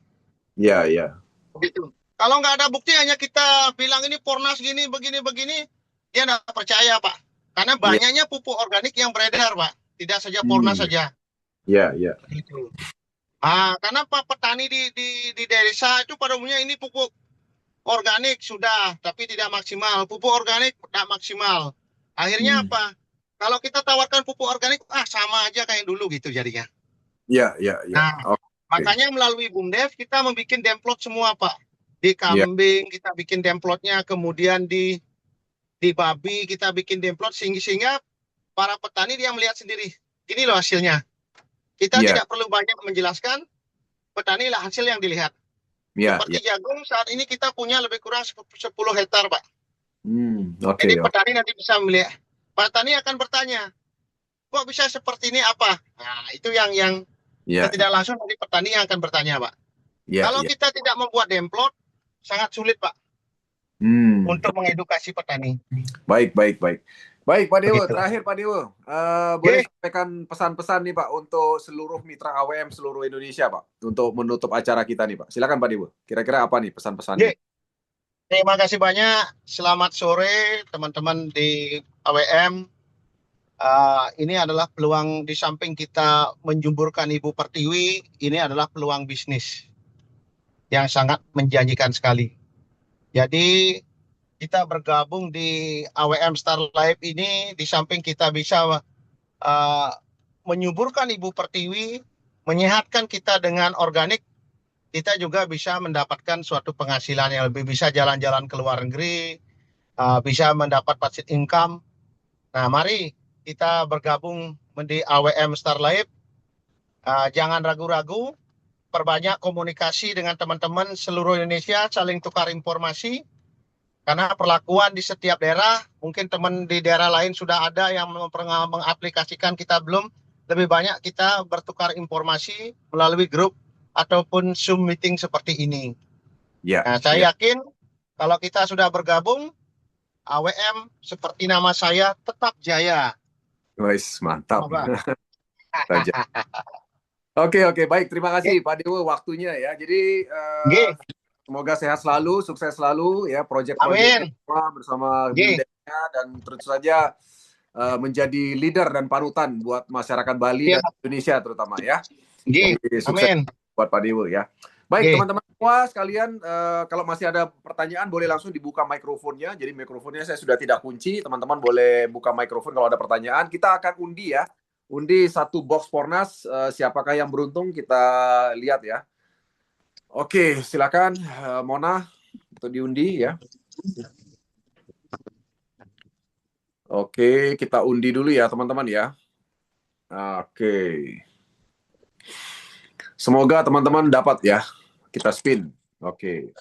S2: Iya.
S3: Begitu. Kalau nggak ada bukti, hanya kita bilang ini Pornas gini, begini, dia nggak percaya, Pak. Karena banyaknya pupuk organik yang beredar, Pak. Tidak saja Pornas saja.
S2: Iya.
S3: Begitu. Karena Pak petani di desa itu pada umumnya ini pupuk organik sudah, tapi tidak maksimal. Pupuk organik tidak maksimal. Akhirnya apa? Kalau kita tawarkan pupuk organik, sama aja kayak dulu gitu jadinya.
S2: Iya.
S3: Nah, makanya melalui BUMDEF kita membuat template semua, Pak. Di kambing kita bikin template-nya, kemudian di babi kita bikin template sehingga para petani dia melihat sendiri. Ini loh hasilnya. Kita tidak perlu banyak menjelaskan, petani lah hasil yang dilihat. Seperti jagung saat ini kita punya lebih kurang 10 hektar, Pak.
S2: Oke.
S4: Jadi petani nanti bisa melihat, petani akan bertanya, kok bisa seperti ini apa? Nah, itu yang
S2: Ya,
S4: tidak langsung nanti petani yang akan bertanya, Pak.
S2: ya,
S4: Kalau
S2: ya.
S4: kita tidak membuat demplot, sangat sulit, Pak, untuk mengedukasi petani.
S2: Baik, baik, baik. Baik, Pak Dewo.
S4: Begitu.
S2: Terakhir, Pak Dewo, boleh sampaikan pesan-pesan nih, Pak, untuk seluruh mitra AWM seluruh Indonesia, Pak, untuk menutup acara kita nih, Pak. Silakan, Pak Dewo. Kira-kira apa nih pesan-pesannya?
S4: Terima kasih banyak. Selamat sore, teman-teman di AWM. Ini adalah peluang, di samping kita menjumburkan Ibu Pertiwi, ini adalah peluang bisnis yang sangat menjanjikan sekali. Jadi kita bergabung di AWM Star Life ini, di samping kita bisa menyuburkan Ibu Pertiwi, menyehatkan kita dengan organik, kita juga bisa mendapatkan suatu penghasilan yang lebih, bisa jalan-jalan ke luar negeri, bisa mendapat passive income. Nah, mari kita bergabung di AWM Star Life. Jangan ragu-ragu, perbanyak komunikasi dengan teman-teman seluruh Indonesia, saling tukar informasi. Karena perlakuan di setiap daerah, mungkin teman di daerah lain sudah ada yang mengaplikasikan, kita belum. Lebih banyak kita bertukar informasi melalui grup ataupun Zoom meeting seperti ini. Nah, saya yakin kalau kita sudah bergabung, AWM seperti nama saya tetap jaya.
S2: Wais, mantap. Oke, baik. Terima kasih Pak Dewo waktunya ya. Jadi semoga sehat selalu, sukses selalu ya, proyek-proyek bersama Bindenya, dan terus saja menjadi leader dan panutan buat masyarakat Bali dan Indonesia terutama ya. Jadi, sukses buat Pak Dewo ya. Baik, teman-teman semua sekalian, kalau masih ada pertanyaan boleh langsung dibuka mikrofonnya. Jadi mikrofonnya saya sudah tidak kunci, teman-teman boleh buka mikrofon kalau ada pertanyaan. Kita akan undi ya. Undi satu box Pornas, siapakah yang beruntung, kita lihat ya. Oke, silakan Mona untuk diundi ya. Oke, kita undi dulu ya teman-teman ya. Oke. Semoga teman-teman dapat ya. Kita spin. Oke.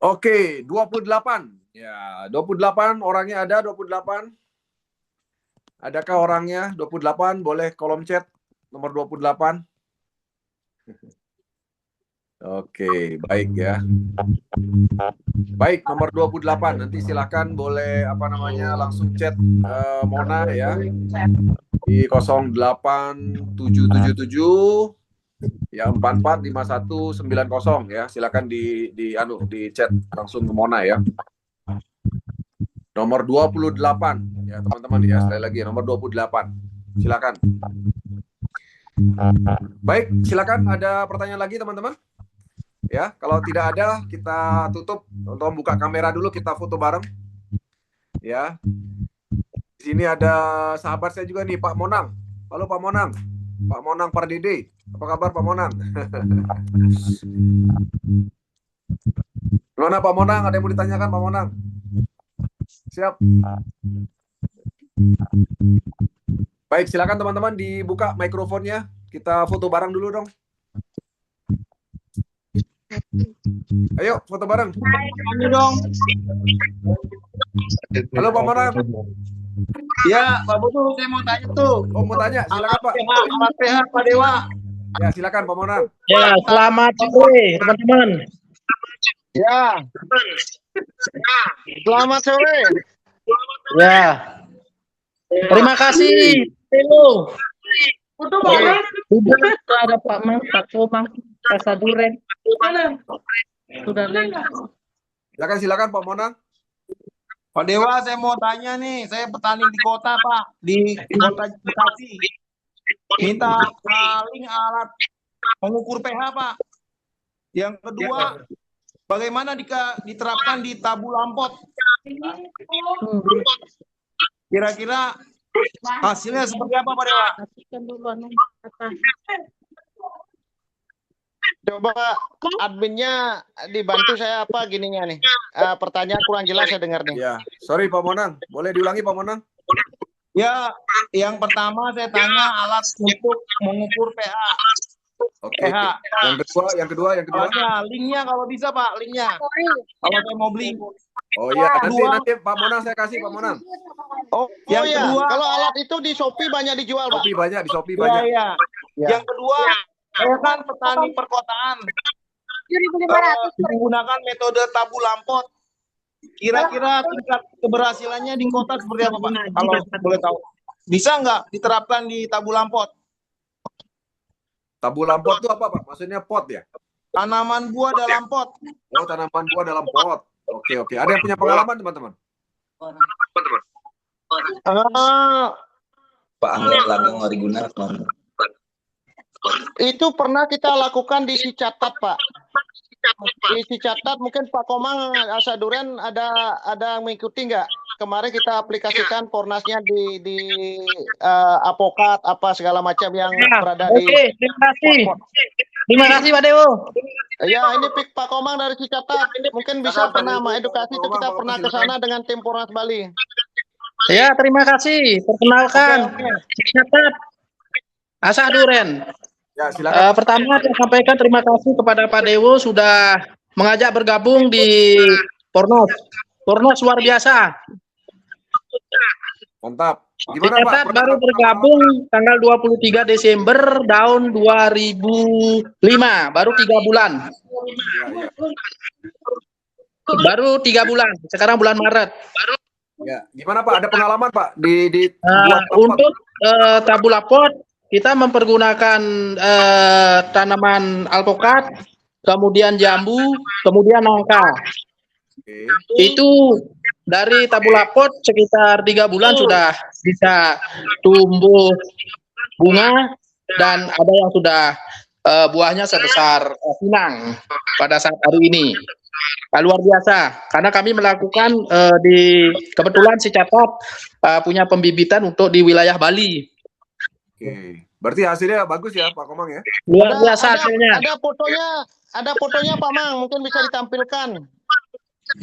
S2: Oke, 28. Ya, 28 orangnya ada, 28. Adakah orangnya 28? Boleh kolom chat nomor 28. Oke, baik ya. Baik, nomor 28. Nanti silakan boleh langsung chat Mona ya. Di 08777 ya 445190 ya. Silakan di chat langsung ke Mona ya. Nomor 28 ya teman-teman ya, sekali lagi nomor 28. Silakan. Baik, silakan, ada pertanyaan lagi teman-teman? Ya, kalau tidak ada kita tutup untuk membuka kamera dulu, kita foto bareng. Ya. Di sini ada sahabat saya juga nih, Pak Monang. Halo Pak Monang. Pak Monang Pardede. Apa kabar Pak Monang? Gimana Pak Monang? Ada yang mau ditanyakan Pak Monang? Siap. Baik, silakan teman-teman dibuka mikrofonnya. Kita foto bareng dulu dong. Ayo, foto bareng. Halo Pak Monang.
S11: Ya, Pak Bodo, saya mau tanya tuh.
S2: Oh, mau tanya, silakan Pak.
S11: Alat PH Pak Dewa.
S2: Ya, silakan Pak Monang.
S11: Ya, selamat sore teman-teman.
S4: Ya. Selamat sore.
S11: Ya. Terima kasih. Halo. Sudah ada Pak Mang, Pak Komang, Pak Saduren. Sudah
S2: Silakan Pak Monang.
S11: Pak Dewa, saya mau tanya nih, saya petani di kota Pak, di kota Bekasi. Minta paling alat pengukur pH Pak. Yang kedua, bagaimana diterapkan di Tabu Lampot? Kira-kira hasilnya seperti apa Pak Dewa?
S4: Coba adminnya dibantu saya apa gininya nih. Pertanyaan kurang jelas saya dengar nih.
S2: Ya, sorry Pak Monang. Boleh diulangi Pak Monang?
S11: Ya, yang pertama saya tanya alat untuk mengukur pH.
S2: Oke. Yang kedua.
S11: Linknya kalau bisa Pak, linknya. Kalau saya mau beli.
S2: Oh iya, nanti Pak Monang saya kasih Pak Monang.
S11: Yang kedua,
S4: kalau alat itu di Shopee banyak dijual, Pak.
S2: Di Shopee banyak.
S11: Iya. Yang kedua, saya kan petani perkotaan.
S6: 7.500.
S11: Menggunakan metode tabu lampot. Kira-kira tingkat keberhasilannya di kota seperti apa, Pak? Kalau boleh tahu. Bisa nggak diterapkan di tabu lampot?
S2: Tabu lampot itu apa, Pak? Maksudnya pot ya?
S11: Tanaman buah dalam pot.
S2: Oh, tanaman buah dalam pot. Oke. Ada yang punya pengalaman, teman-teman?
S10: Pak Angga Langgang Mariguna kemarin.
S4: Itu pernah kita lakukan di Cicatat, Pak. Di Cicatat mungkin Pak Komang Asaduren ada mengikuti nggak? Kemarin kita aplikasikan Pornasnya di Apokat apa segala macam yang berada di.
S12: Oke, terima kasih Pak Dewo.
S4: Ya, ini Pak Komang dari Cicatat. Mungkin bisa pernah mengedukasi itu, kita pernah ke sana dengan tim Pornas Bali.
S12: Ya, terima kasih. Perkenalkan, Cicatat Asaduren.
S2: Ya, silakan.
S12: Pertama saya sampaikan terima kasih kepada Pak Dewo sudah mengajak bergabung di Pornos. Pornos luar biasa.
S2: Mantap. Gimana
S12: Cicatat
S2: Pak?
S12: baru bergabung tanggal 23 Desember tahun 2005, baru 3 bulan. Baru 3 bulan. Sekarang bulan Maret.
S2: Ya, gimana Pak? Ada pengalaman Pak
S12: untuk tabu lapot? Kita mempergunakan tanaman alpukat, kemudian jambu, kemudian nangka. Itu dari tabu lapot sekitar 3 bulan sudah bisa tumbuh bunga dan ada yang sudah buahnya sebesar pinang pada saat hari ini. Luar biasa, karena kami melakukan kebetulan Cicatat punya pembibitan untuk di wilayah Bali.
S2: Oke. Berarti hasilnya bagus ya Pak Komang ya?
S12: Luar biasa hasilnya.
S4: Ada fotonya Pak Mang, mungkin bisa ditampilkan.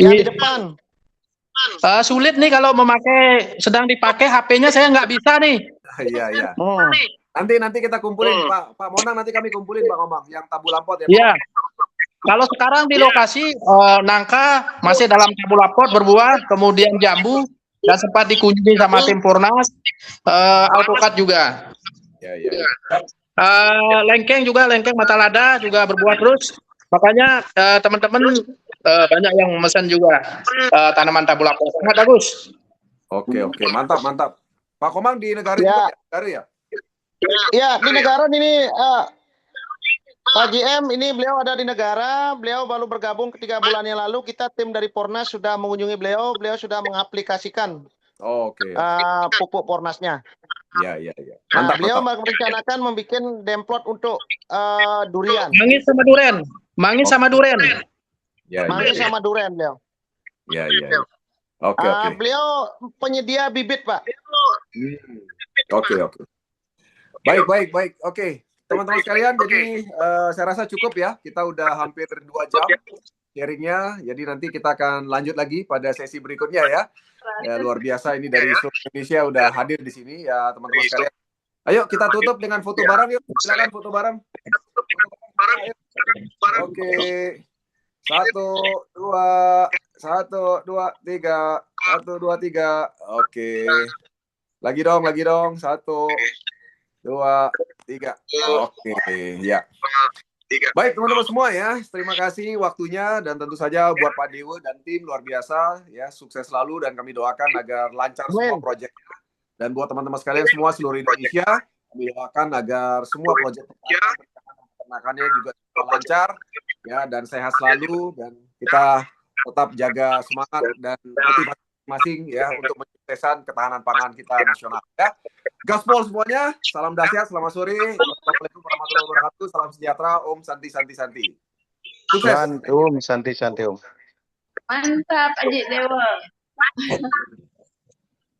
S4: Yang di depan.
S12: Sulit nih kalau sedang dipakai HP-nya saya nggak bisa nih.
S2: Iya. Nanti kita kumpulin Pak Monang, nanti kami kumpulin Pak Komang yang tabu lampot ya.
S12: Iya. Kalau sekarang di lokasi nangka masih dalam tabu lampot berbuah, kemudian jambu dan sempat dikunjungi sama tim Pornas, alpukat juga.
S2: Ya.
S12: Lengkeng mata lada juga berbuah terus. Makanya teman-teman banyak yang memesan juga tanaman tabu lapor. Sangat bagus.
S2: Oke, mantap. Pak Komang di negara ya.
S4: Ya, di negara ini Pak GM ini beliau ada di negara, beliau baru bergabung 3 bulan yang lalu. Kita tim dari Pornas sudah mengunjungi beliau sudah mengaplikasikan pupuk Pornasnya.
S2: Ya.
S4: Mantap, beliau merencanakan membuat demplot untuk durian.
S12: Manggis sama duren.
S2: Ya.
S4: Manggis sama duren beliau.
S2: Ya. Oke.
S4: Beliau penyedia bibit, Pak.
S2: Oke. Baik. Oke. Teman-teman sekalian, jadi saya rasa cukup ya. Kita udah hampir 2 jam sharingnya. Jadi nanti kita akan lanjut lagi pada sesi berikutnya ya. Ya, luar biasa ini dari seluruh Indonesia udah hadir di sini ya teman-teman sekalian. Ayo kita tutup dengan foto bareng yuk. Silakan foto bareng. Oke. 1, 2, 1, 2, 3. 1, 2, 3. Oke. Lagi dong. 1, 2, 3. Oke, ya. Baik teman-teman semua ya, terima kasih waktunya dan tentu saja buat Pak Dewo dan tim luar biasa ya, sukses selalu dan kami doakan agar lancar semua proyek. Dan buat teman-teman sekalian semua seluruh Indonesia, kami doakan agar semua proyek peternakannya juga lancar ya dan sehat selalu dan kita tetap jaga semangat dan motivasi masing-masing ya untuk menyukseskan ketahanan pangan kita nasional ya. Gaspol semuanya, salam dahsyat, selamat sore. Assalamualaikum warahmatullahi wabarakatuh. Salam sejahtera, Om Santi. Sukses.
S3: Santi.
S6: Mantap, Adik Dewa.